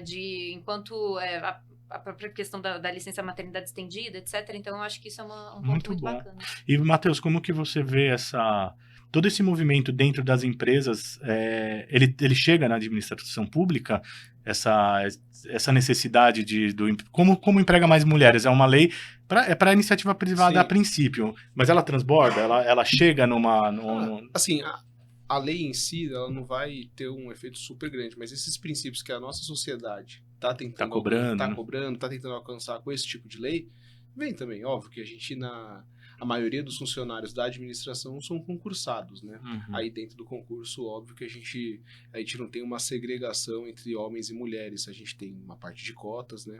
enquanto a própria questão da licença maternidade estendida, etc. Então, eu acho que isso é um ponto muito bacana. E, Matheus, como que você vê todo esse movimento dentro das empresas, ele chega na administração pública, essa necessidade como emprega mais mulheres? É uma lei para a iniciativa privada. Sim. A princípio, mas ela transborda, ela chega Assim, a lei em si, ela não vai ter um efeito super grande, mas esses princípios que a nossa sociedade está tentando cobrando, tá tentando alcançar com esse tipo de lei, vem também. Óbvio que a gente a maioria dos funcionários da administração são concursados, né? Uhum. Aí dentro do concurso, óbvio que a gente não tem uma segregação entre homens e mulheres, a gente tem uma parte de cotas, né?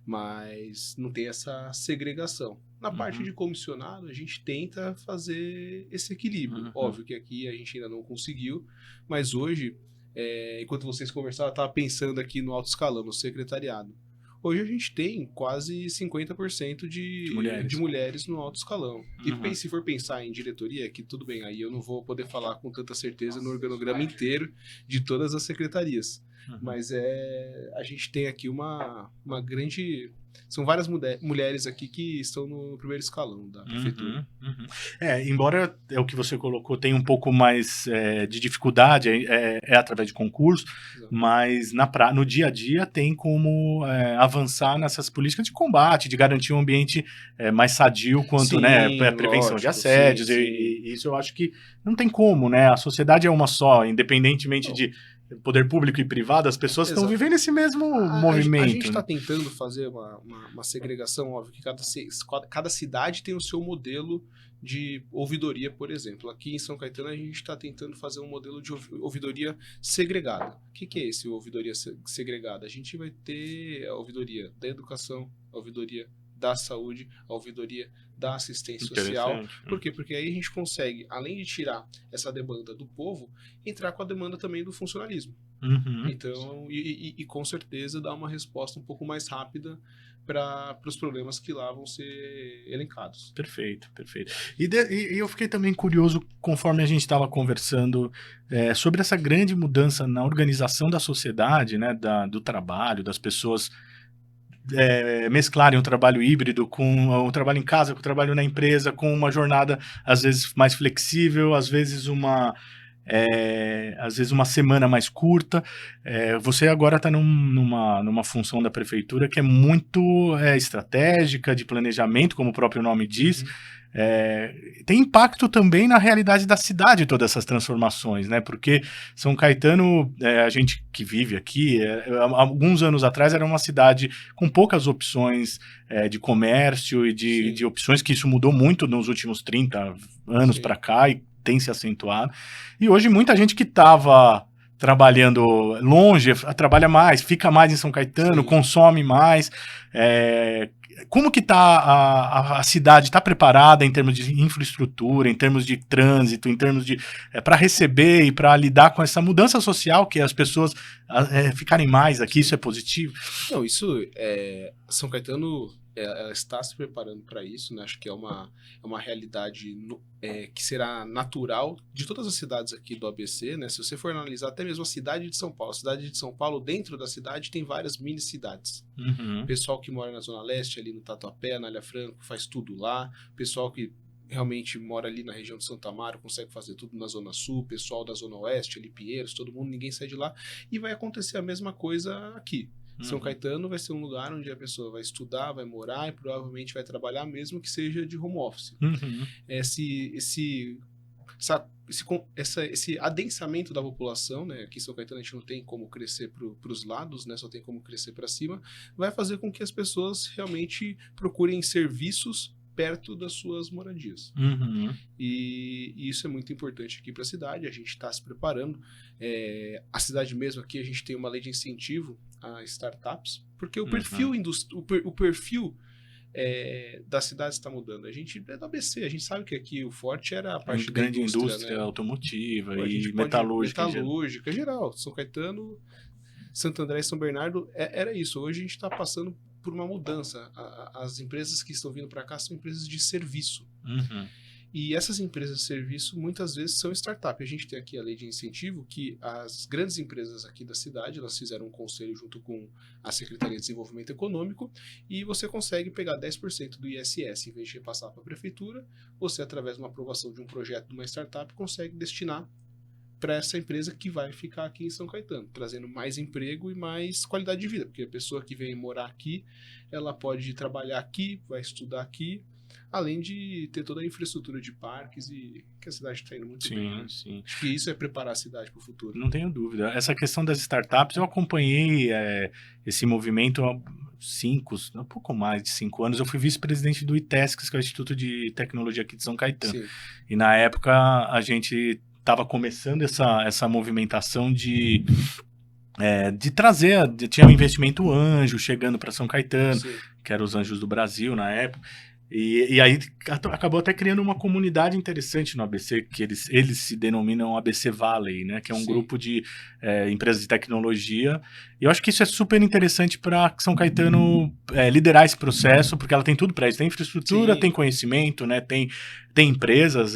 Mas não tem essa segregação. Na parte de comissionado, a gente tenta fazer esse equilíbrio. Óbvio que aqui a gente ainda não conseguiu, mas hoje, enquanto vocês conversavam, eu estava pensando aqui no alto escalão, no secretariado. Hoje a gente tem quase 50% de mulheres no alto escalão. E se for pensar em diretoria, que tudo bem, aí eu não vou poder falar com tanta certeza no organograma inteiro de todas as secretarias. Mas a gente tem aqui uma grande... São várias mulheres aqui que estão no primeiro escalão da prefeitura. Embora é o que você colocou, tem um pouco mais de dificuldade, através de concurso, Exato. mas no dia a dia tem como avançar nessas políticas de combate, de garantir um ambiente mais sadio quanto, Sim, né, prevenção de assédios, sim. e isso eu acho que não tem como, né, a sociedade é uma só, independentemente de poder público e privado, as pessoas estão vivendo esse mesmo movimento. A gente está tentando fazer uma segregação, óbvio, que cada cidade tem o seu modelo de ouvidoria, por exemplo. Aqui em São Caetano, a gente está tentando fazer um modelo de ouvidoria segregada. O que é esse ouvidoria segregada? A gente vai ter a ouvidoria da educação, a ouvidoria da saúde, a ouvidoria da assistência social. Por quê? Porque aí a gente consegue, além de tirar essa demanda do povo, entrar com a demanda também do funcionalismo. Então, e com certeza dar uma resposta um pouco mais rápida para os problemas que lá vão ser elencados. Perfeito. E eu fiquei também curioso, conforme a gente estava conversando, sobre essa grande mudança na organização da sociedade, né, do trabalho, das pessoas mesclarem o trabalho híbrido com o trabalho em casa, com o trabalho na empresa, com uma jornada às vezes mais flexível, às vezes uma semana mais curta. Você agora está numa função da prefeitura que é muito estratégica, de planejamento, como o próprio nome diz. Tem impacto também na realidade da cidade, todas essas transformações, né? Porque São Caetano, a gente que vive aqui, alguns anos atrás era uma cidade com poucas opções de comércio e de opções, que isso mudou muito nos últimos 30 anos para cá e tem se acentuado. E hoje muita gente que estava trabalhando longe, trabalha mais, fica mais em São Caetano, consome mais. Como que a cidade está preparada em termos de infraestrutura, em termos de trânsito, em termos de para receber e para lidar com essa mudança social, que as pessoas ficarem mais aqui? Isso é positivo? Não, isso São Caetano ela está se preparando para isso, né? Acho que é uma realidade que será natural de todas as cidades aqui do ABC, né? Se você for analisar até mesmo a cidade de São Paulo, dentro da cidade tem várias mini cidades. Pessoal que mora na Zona Leste, ali no Tatuapé, na Alha Franco, faz tudo lá. Pessoal que realmente mora ali na região de Santo Amaro, consegue fazer tudo na Zona Sul. Pessoal da Zona Oeste, ali Pinheiros, todo mundo, ninguém sai de lá. E vai acontecer a mesma coisa aqui. São Caetano vai ser um lugar onde a pessoa vai estudar, vai morar e provavelmente vai trabalhar, mesmo que seja de home office. Esse adensamento da população, né? Aqui em São Caetano a gente não tem como crescer para os lados, né? Só tem como crescer para cima, vai fazer com que as pessoas realmente procurem serviços perto das suas moradias. E isso é muito importante aqui para a cidade. A gente está se preparando. A cidade mesmo aqui, a gente tem uma lei de incentivo a startups, porque o perfil da cidade está mudando. A gente é do ABC, a gente sabe que aqui o forte era a parte da grande indústria, né? automotiva e metalúrgica em geral. São Caetano, Santo André e São Bernardo era isso. Hoje a gente está passando por uma mudança. As empresas que estão vindo para cá são empresas de serviço. E essas empresas de serviço muitas vezes são startup. A gente tem aqui a lei de incentivo que as grandes empresas aqui da cidade, elas fizeram um conselho junto com a Secretaria de Desenvolvimento Econômico e você consegue pegar 10% do ISS em vez de repassar para a prefeitura. Você, através de uma aprovação de um projeto de uma startup, consegue destinar para essa empresa que vai ficar aqui em São Caetano, trazendo mais emprego e mais qualidade de vida, porque a pessoa que vem morar aqui, ela pode trabalhar aqui, vai estudar aqui, além de ter toda a infraestrutura de parques e que a cidade está indo muito bem. Né? Sim. Acho que isso é preparar a cidade para o futuro. Não tenho dúvida. Essa questão das startups, eu acompanhei esse movimento um pouco mais de 5 anos, eu fui vice-presidente do ITESCS, que é o Instituto de Tecnologia aqui de São Caetano. Sim. E na época a gente estava começando essa movimentação de trazer, tinha um investimento anjo chegando para São Caetano, Sim. que eram os Anjos do Brasil na época. E aí acabou até criando uma comunidade interessante no ABC, que eles se denominam ABC Valley, né? Que é um Sim. grupo de empresas de tecnologia. E eu acho que isso é super interessante para São Caetano liderar esse processo, porque ela tem tudo para isso. Tem infraestrutura, Sim. tem conhecimento, né? Tem empresas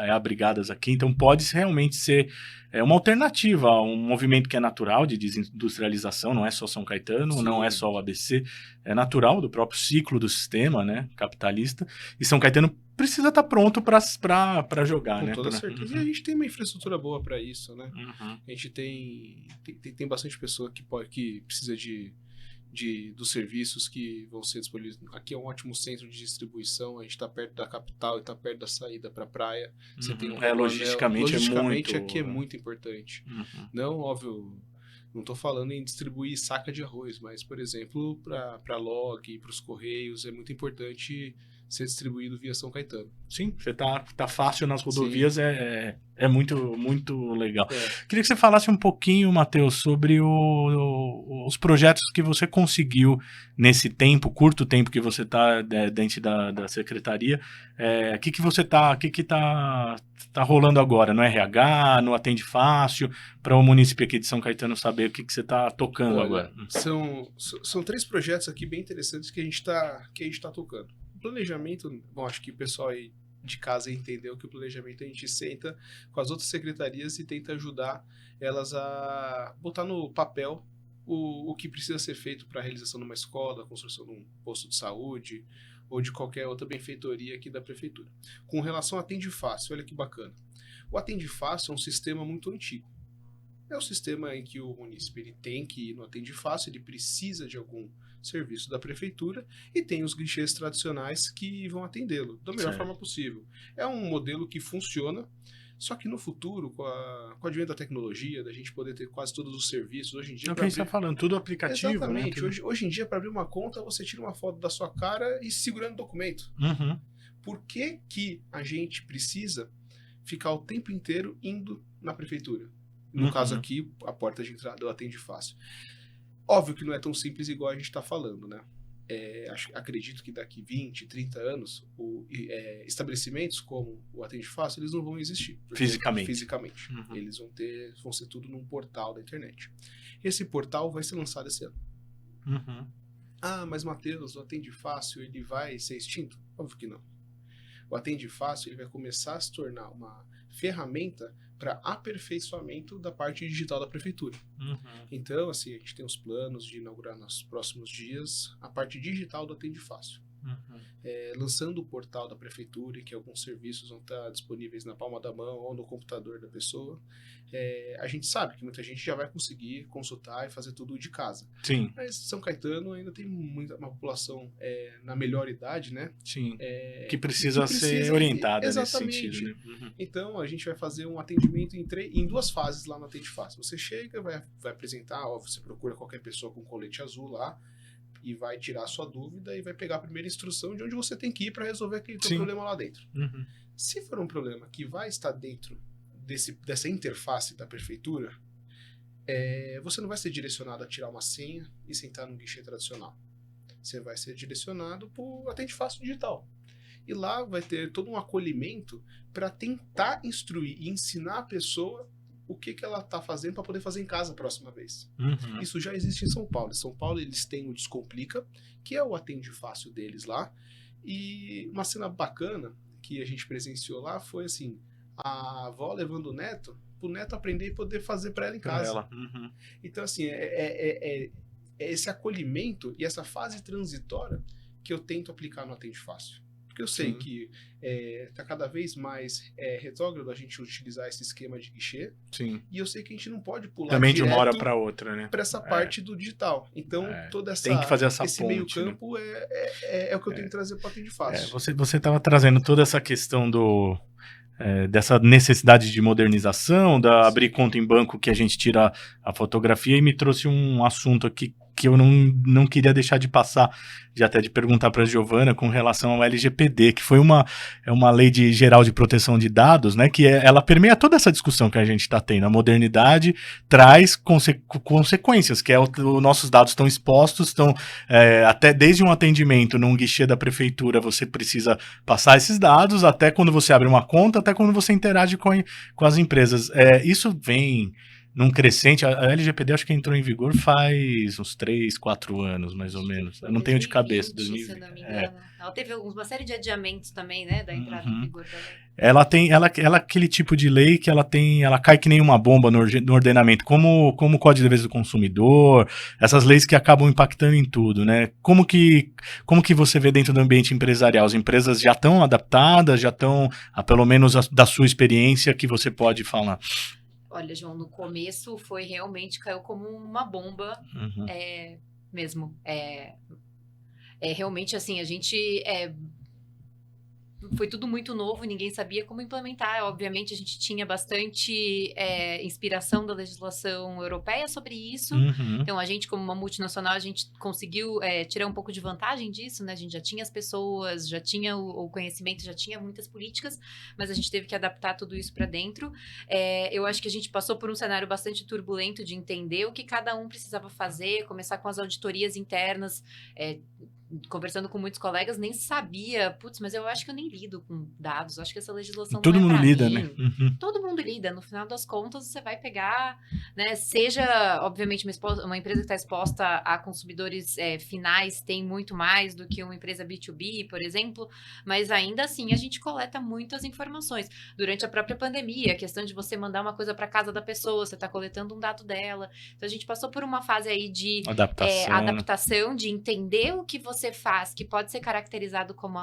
abrigadas aqui, então pode realmente ser uma alternativa a um movimento que é natural de desindustrialização, não é só São Caetano, Sim. não é só o ABC, é natural do próprio ciclo do sistema, né, capitalista, e São Caetano precisa estar pronto para jogar, Com né? toda certeza. E a gente tem uma infraestrutura boa para isso, né? Uhum. A gente tem bastante pessoa que precisa dos serviços que vão ser disponíveis. Aqui é um ótimo centro de distribuição, a gente está perto da capital e está perto da saída para a praia. Você tem Logisticamente aqui é muito importante. Uhum. Não, óbvio, não estou falando em distribuir saca de arroz, mas, por exemplo, para log, para os correios, é muito importante ser distribuído via São Caetano. Sim, você tá fácil nas rodovias, é muito, muito legal. É. Queria que você falasse um pouquinho, Matheus, sobre os projetos que você conseguiu nesse curto tempo que você está dentro da secretaria. O que você tá rolando agora no RH, no Atende Fácil, para o município aqui de São Caetano saber o que você está tocando agora? São 3 projetos aqui bem interessantes que a gente tá tocando. Planejamento, bom, acho que o pessoal aí de casa entendeu que o planejamento a gente senta com as outras secretarias e tenta ajudar elas a botar no papel o que precisa ser feito para a realização de uma escola, a construção de um posto de saúde ou de qualquer outra benfeitoria aqui da prefeitura. Com relação ao Atende Fácil, olha que bacana. O Atende Fácil é um sistema muito antigo. É um sistema em que o município ele tem que ir no Atende Fácil, ele precisa de algum serviço da prefeitura e tem os guichês tradicionais que vão atendê-lo da melhor forma possível. É um modelo que funciona, só que no futuro, com o advento da tecnologia, da gente poder ter quase todos os serviços, hoje em dia... É o que a gente está falando, tudo aplicativo. Exatamente. Né? Hoje em dia, para abrir uma conta, você tira uma foto da sua cara e segurando o documento. Uhum. Por que a gente precisa ficar o tempo inteiro indo na prefeitura? No caso aqui, a porta de entrada do Atende Fácil. Óbvio que não é tão simples igual a gente está falando, né? Acredito que daqui 20, 30 anos, estabelecimentos como o Atende Fácil, eles não vão existir. Fisicamente. Uhum. Eles vão ser tudo num portal da internet. Esse portal vai ser lançado esse ano. Uhum. Ah, mas Matheus, o Atende Fácil, ele vai ser extinto? Óbvio que não. O Atende Fácil, ele vai começar a se tornar uma ferramenta para aperfeiçoamento da parte digital da prefeitura. Uhum. Então, assim, a gente tem os planos de inaugurar nos próximos dias a parte digital do Atende Fácil. Uhum. Lançando o portal da prefeitura, em que alguns serviços vão estar disponíveis na palma da mão ou no computador da pessoa. A gente sabe que muita gente já vai conseguir consultar e fazer tudo de casa. Sim. Mas São Caetano ainda tem uma população na melhor idade, né? Sim. Que precisa ser orientada nesse sentido. Né? Uhum. Então, a gente vai fazer um atendimento em 2 fases lá no Atende Fácil. Você chega, vai apresentar, você procura qualquer pessoa com colete azul lá, e vai tirar a sua dúvida e vai pegar a primeira instrução de onde você tem que ir para resolver aquele teu problema lá dentro. Uhum. Se for um problema que vai estar dentro dessa interface da prefeitura, você não vai ser direcionado a tirar uma senha e sentar num guichê tradicional. Você vai ser direcionado para o Atende Fácil digital. E lá vai ter todo um acolhimento para tentar instruir e ensinar a pessoa o que ela está fazendo para poder fazer em casa a próxima vez. Uhum. Isso já existe em São Paulo. Em São Paulo eles têm o Descomplica, que é o Atende Fácil deles lá. E uma cena bacana que a gente presenciou lá foi assim, a avó levando o neto, para o neto aprender e poder fazer para ela em casa. Uhum. Então assim, é esse acolhimento e essa fase transitória que eu tento aplicar no Atende Fácil. Porque eu sei que está cada vez mais retrógrado a gente utilizar esse esquema de guichê. Sim. E eu sei que a gente não pode pular também de uma hora para outra, né? Para essa parte do digital. Então, toda essa tem que fazer esse ponte, meio campo, né? é o que eu tenho que trazer para o Atende Fácil. Você estava trazendo toda essa questão dessa necessidade de modernização, abrir conta em banco que a gente tira a fotografia, e me trouxe um assunto aqui que eu não queria deixar de passar, de perguntar para a Giovana com relação ao LGPD, que foi uma lei geral de proteção de dados, né, que ela permeia toda essa discussão que a gente está tendo. A modernidade traz consequências, que os nossos dados estão expostos, até desde um atendimento num guichê da prefeitura, você precisa passar esses dados, até quando você abre uma conta, até quando você interage com as empresas. Isso vem num crescente. A LGPD acho que entrou em vigor faz uns 3, 4 anos, mais ou menos. Eu não tenho de cabeça. 2020, se eu não me engano. Ela teve uma série de adiamentos também, né, da entrada em vigor da lei. Ela é aquele tipo de lei que ela cai que nem uma bomba no ordenamento, como o Código de Defesa do Consumidor, essas leis que acabam impactando em tudo, né? Como que você vê dentro do ambiente empresarial? As empresas já estão adaptadas, já estão, pelo menos da sua experiência, que você pode falar? Olha, João, no começo caiu como uma bomba, mesmo. Realmente, assim, a gente... foi tudo muito novo, ninguém sabia como implementar. Obviamente, a gente tinha bastante inspiração da legislação europeia sobre isso. Então, a gente, como uma multinacional, a gente conseguiu tirar um pouco de vantagem disso, né? A gente já tinha as pessoas, já tinha o conhecimento, já tinha muitas políticas, mas a gente teve que adaptar tudo isso para dentro. Eu acho que a gente passou por um cenário bastante turbulento de entender o que cada um precisava fazer, começar com as auditorias internas, conversando com muitos colegas, nem sabia, mas eu acho que eu nem lido com dados, acho que essa legislação todo não é mundo pra lida, mim. né? Todo mundo lida, no final das contas você vai pegar, né, seja, obviamente, uma empresa que está exposta a consumidores finais tem muito mais do que uma empresa B2B, por exemplo, mas ainda assim a gente coleta muitas informações. Durante a própria pandemia, a questão de você mandar uma coisa para casa da pessoa, você está coletando um dado dela, então a gente passou por uma fase aí de adaptação, de entender o que você faz, que pode ser caracterizado como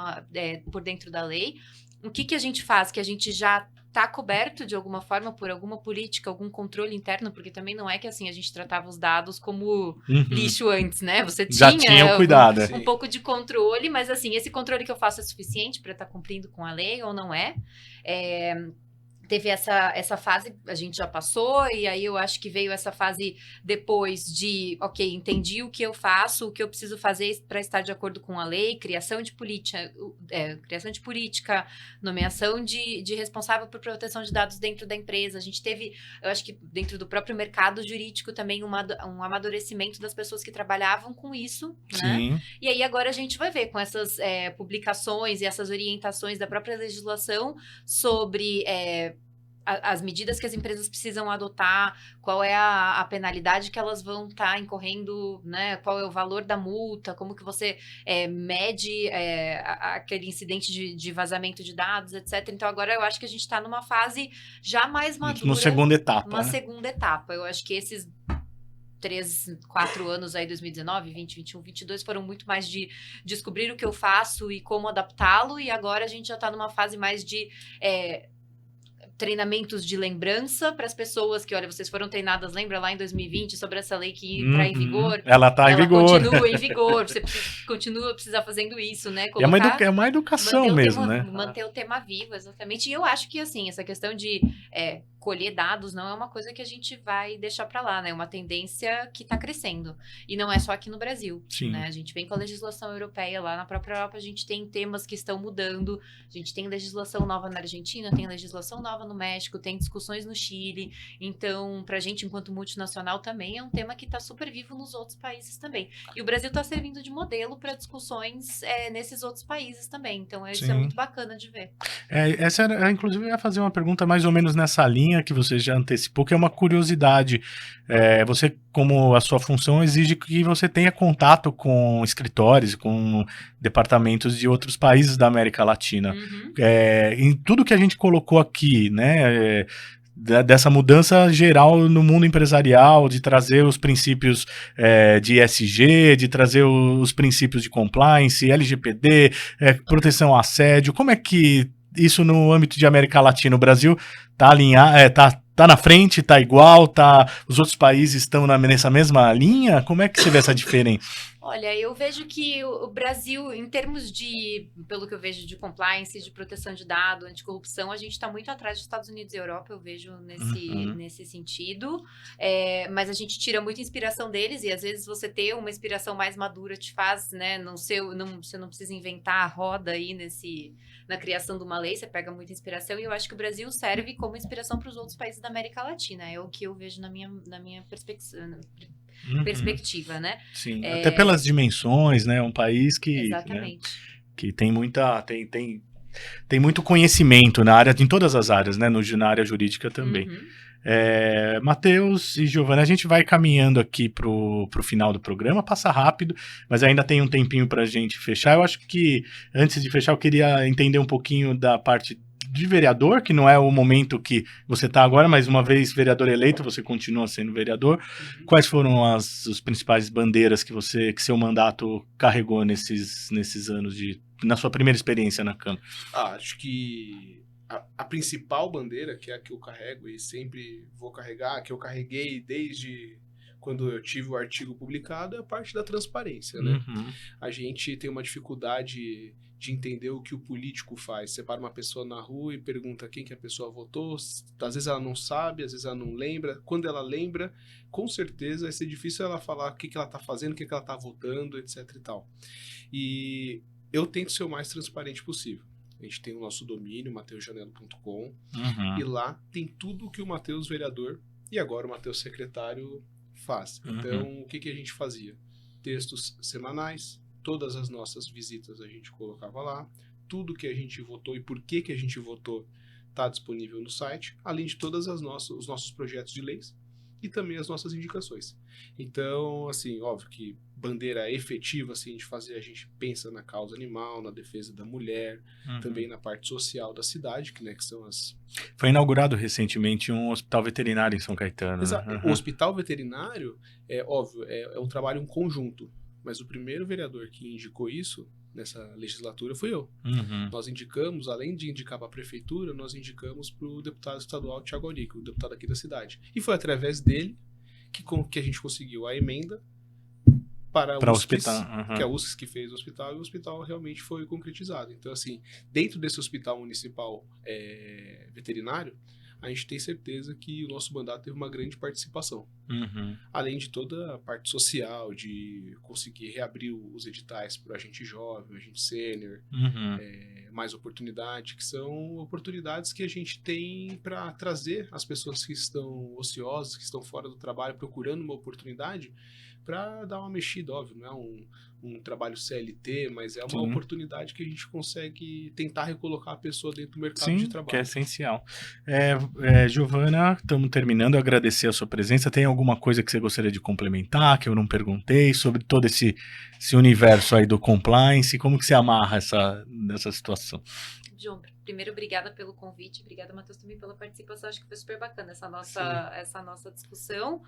por dentro da lei. O que a gente faz, que a gente já está coberto de alguma forma por alguma política, algum controle interno, porque também não é que assim a gente tratava os dados como lixo antes, né? Você já tinha cuidado, um pouco de controle, mas assim, esse controle que eu faço é suficiente para estar cumprindo com a lei ou não é? Teve essa fase, a gente já passou, e aí eu acho que veio essa fase depois de, ok, entendi o que eu faço, o que eu preciso fazer para estar de acordo com a lei, criação de política, nomeação de responsável por proteção de dados dentro da empresa. A gente teve, eu acho que dentro do próprio mercado jurídico também um amadurecimento das pessoas que trabalhavam com isso, né? Sim. E aí agora a gente vai ver com essas publicações e essas orientações da própria legislação sobre as medidas que as empresas precisam adotar, qual é a penalidade que elas vão estar incorrendo, né? Qual é o valor da multa, como que você mede aquele incidente de vazamento de dados, etc. Então, agora eu acho que a gente está numa fase já mais madura. Uma segunda etapa. Uma segunda etapa. Eu acho que esses 3, 4 anos aí, 2019, 20, 21, 22, foram muito mais de descobrir o que eu faço e como adaptá-lo, e agora a gente já está numa fase mais de treinamentos de lembrança para as pessoas que, olha, vocês foram treinadas, lembra lá em 2020 sobre essa lei que entra em vigor? Ela está em vigor. Continua em vigor, você continua fazendo isso, né? É uma educação mesmo, né? Manter o tema vivo, exatamente. E eu acho que, assim, essa questão de colher dados não é uma coisa que a gente vai deixar para lá, né? É uma tendência que está crescendo. E não é só aqui no Brasil, Sim. né? A gente vem com a legislação europeia, lá na própria Europa a gente tem temas que estão mudando, a gente tem legislação nova na Argentina, tem legislação nova no México, tem discussões no Chile. Então, pra gente, enquanto multinacional, também é um tema que está super vivo nos outros países também. E o Brasil está servindo de modelo para discussões nesses outros países também. Então, isso Sim. é muito bacana de ver. Essa era, inclusive, eu ia fazer uma pergunta mais ou menos nessa linha que você já antecipou, que é uma curiosidade. Você, como a sua função, exige que você tenha contato com escritórios, com departamentos de outros países da América Latina. Em tudo que a gente colocou aqui, né, dessa mudança geral no mundo empresarial, de trazer os princípios de ESG, de trazer os princípios de compliance, LGPD, proteção a assédio, como é que isso no âmbito de América Latina, o Brasil tá alinhado, tá na frente, tá igual, os outros países estão nessa mesma linha? Como é que você vê essa diferença? Olha, eu vejo que o Brasil, em termos pelo que eu vejo de compliance, de proteção de dados, anticorrupção, a gente está muito atrás dos Estados Unidos e Europa, eu vejo nesse sentido. Mas a gente tira muita inspiração deles e às vezes você ter uma inspiração mais madura te faz, né, você não precisa inventar a roda aí na criação de uma lei, você pega muita inspiração e eu acho que o Brasil serve como inspiração para os outros países da América Latina, é o que eu vejo na minha perspectiva, né? Sim, até pelas dimensões, né? Um país Exatamente. Que tem tem muito conhecimento na área, em todas as áreas, né? Na área jurídica também. Matheus e Giovana, a gente vai caminhando aqui pro final do programa, passa rápido, mas ainda tem um tempinho pra gente fechar. Eu acho que, antes de fechar, eu queria entender um pouquinho da parte de vereador, que não é o momento que você está agora, mas uma vez vereador eleito, você continua sendo vereador. Quais foram as principais bandeiras que seu mandato carregou nesses anos na sua primeira experiência na Câmara? Acho que a principal bandeira, que é a que eu carrego e sempre vou carregar, que eu carreguei desde quando eu tive o artigo publicado, é a parte da transparência, né? A gente tem uma dificuldade de entender o que o político faz. Você para uma pessoa na rua e pergunta quem que a pessoa votou, às vezes ela não sabe, às vezes ela não lembra. Quando ela lembra, com certeza vai ser difícil ela falar o que ela está fazendo, o que ela está votando, etc e tal. E eu tento ser o mais transparente possível. A gente tem o nosso domínio, mateusjanelo.com, e lá tem tudo o que o Matheus vereador e agora o Matheus secretário faz. Então, o que a gente fazia? Textos semanais, todas as nossas visitas a gente colocava lá, tudo que a gente votou e por que a gente votou está disponível no site, além de todas os nossos projetos de leis e também as nossas indicações. Então, assim, óbvio que bandeira efetiva, assim, de fazer, a gente pensa na causa animal, na defesa da mulher, também na parte social da cidade, que são as... Foi inaugurado recentemente um hospital veterinário em São Caetano. Exato. Né? O hospital veterinário, óbvio, é um trabalho em conjunto, mas o primeiro vereador que indicou isso nessa legislatura foi eu. Nós indicamos, além de indicar para a prefeitura, nós indicamos para o deputado estadual Thiago Auric, o deputado aqui da cidade. E foi através dele que a gente conseguiu a emenda para o hospital, que é a USCS que fez o hospital, e o hospital realmente foi concretizado. Então, assim, dentro desse hospital municipal veterinário, a gente tem certeza que o nosso mandato teve uma grande participação. Além de toda a parte social, de conseguir reabrir os editais para o agente jovem, o agente sênior, mais oportunidade, que são oportunidades que a gente tem para trazer as pessoas que estão ociosas, que estão fora do trabalho, procurando uma oportunidade, para dar uma mexida, óbvio, não é um trabalho CLT, mas é uma oportunidade que a gente consegue tentar recolocar a pessoa dentro do mercado de trabalho. Que é essencial. Giovana, estamos terminando, eu agradecer a sua presença. Tem alguma coisa que você gostaria de complementar, que eu não perguntei, sobre todo esse universo aí do compliance, como que você amarra nessa situação? João, primeiro, obrigada pelo convite, obrigada, Matheus, também pela participação, acho que foi super bacana essa nossa discussão.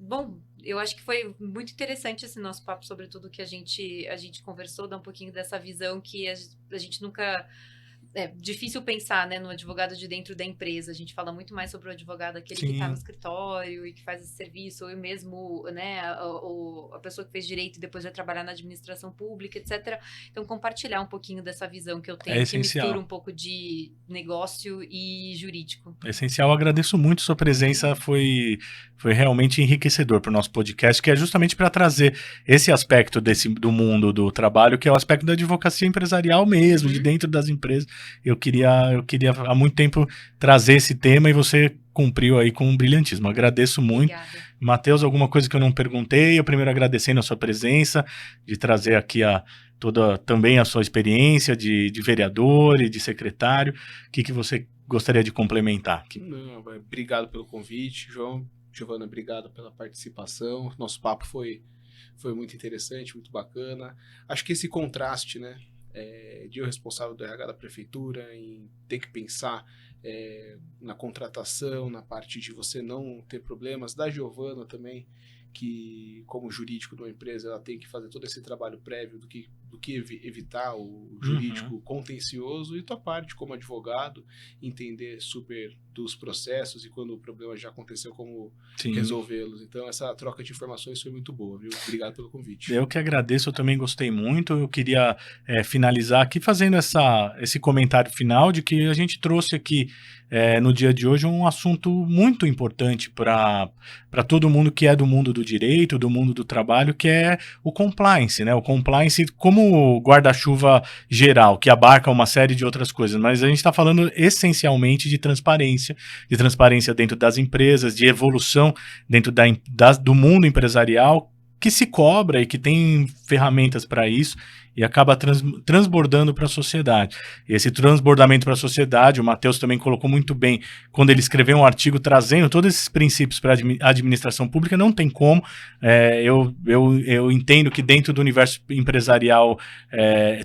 Bom, eu acho que foi muito interessante esse nosso papo sobre tudo que a gente conversou, dar um pouquinho dessa visão que a gente nunca... É difícil pensar, né, no advogado de dentro da empresa. A gente fala muito mais sobre o advogado, aquele que está no escritório e que faz esse serviço, ou eu mesmo, né, a pessoa que fez direito e depois vai trabalhar na administração pública, etc. Então, compartilhar um pouquinho dessa visão que eu tenho, que mistura um pouco de negócio e jurídico. É essencial, eu agradeço muito sua presença, foi realmente enriquecedor para o nosso podcast, que é justamente para trazer esse aspecto do mundo do trabalho, que é o aspecto da advocacia empresarial mesmo, de dentro das empresas. Eu queria há muito tempo trazer esse tema e você cumpriu aí com um brilhantismo. Agradeço muito. Matheus, alguma coisa que eu não perguntei? Eu primeiro agradecendo a sua presença, de trazer aqui também a sua experiência de vereador e de secretário. O que você gostaria de complementar aqui? Não, obrigado pelo convite, João. Giovana, obrigado pela participação. Nosso papo foi muito interessante, muito bacana. Acho que esse contraste, né, de eu responsável do RH da prefeitura, em ter que pensar na contratação, na parte de você não ter problemas, da Giovana também, que como jurídico de uma empresa, ela tem que fazer todo esse trabalho prévio do que do que evitar o jurídico contencioso, e tua parte como advogado, entender super dos processos e quando o problema já aconteceu, como resolvê-los. Então, essa troca de informações foi muito boa, viu? Obrigado pelo convite. Eu que agradeço, eu também gostei muito. Eu queria finalizar aqui fazendo esse comentário final de que a gente trouxe aqui no dia de hoje um assunto muito importante para todo mundo que é do mundo do direito, do mundo do trabalho, que é o compliance, né? O compliance como guarda-chuva geral, que abarca uma série de outras coisas, mas a gente está falando essencialmente de transparência dentro das empresas, de evolução dentro do mundo empresarial, que se cobra e que tem ferramentas para isso e acaba transbordando para a sociedade. E esse transbordamento para a sociedade, o Matheus também colocou muito bem, quando ele escreveu um artigo trazendo todos esses princípios para a administração pública, não tem como. Eu entendo que dentro do universo empresarial,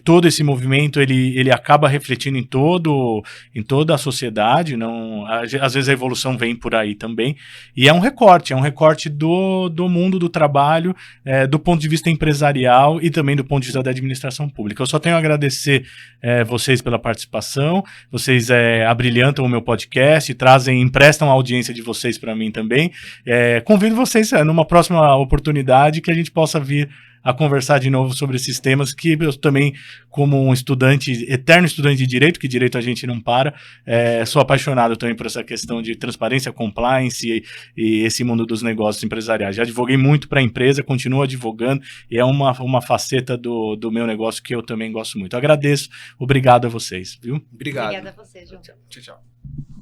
todo esse movimento, ele acaba refletindo em toda a sociedade, às vezes a evolução vem por aí também, e é um recorte do mundo do trabalho, do ponto de vista empresarial e também do ponto de vista da administração pública. Eu só tenho a agradecer vocês pela participação, vocês abrilhantam o meu podcast, emprestam a audiência de vocês para mim também. Convido vocês numa próxima oportunidade que a gente possa vir a conversar de novo sobre esses temas que eu também, como um eterno estudante de direito, que direito a gente não para, sou apaixonado também por essa questão de transparência, compliance e esse mundo dos negócios empresariais. Já advoguei muito para a empresa, continuo advogando e é uma faceta do meu negócio que eu também gosto muito. Agradeço, obrigado a vocês, viu? Obrigado. Obrigada a você, João. Tchau, tchau.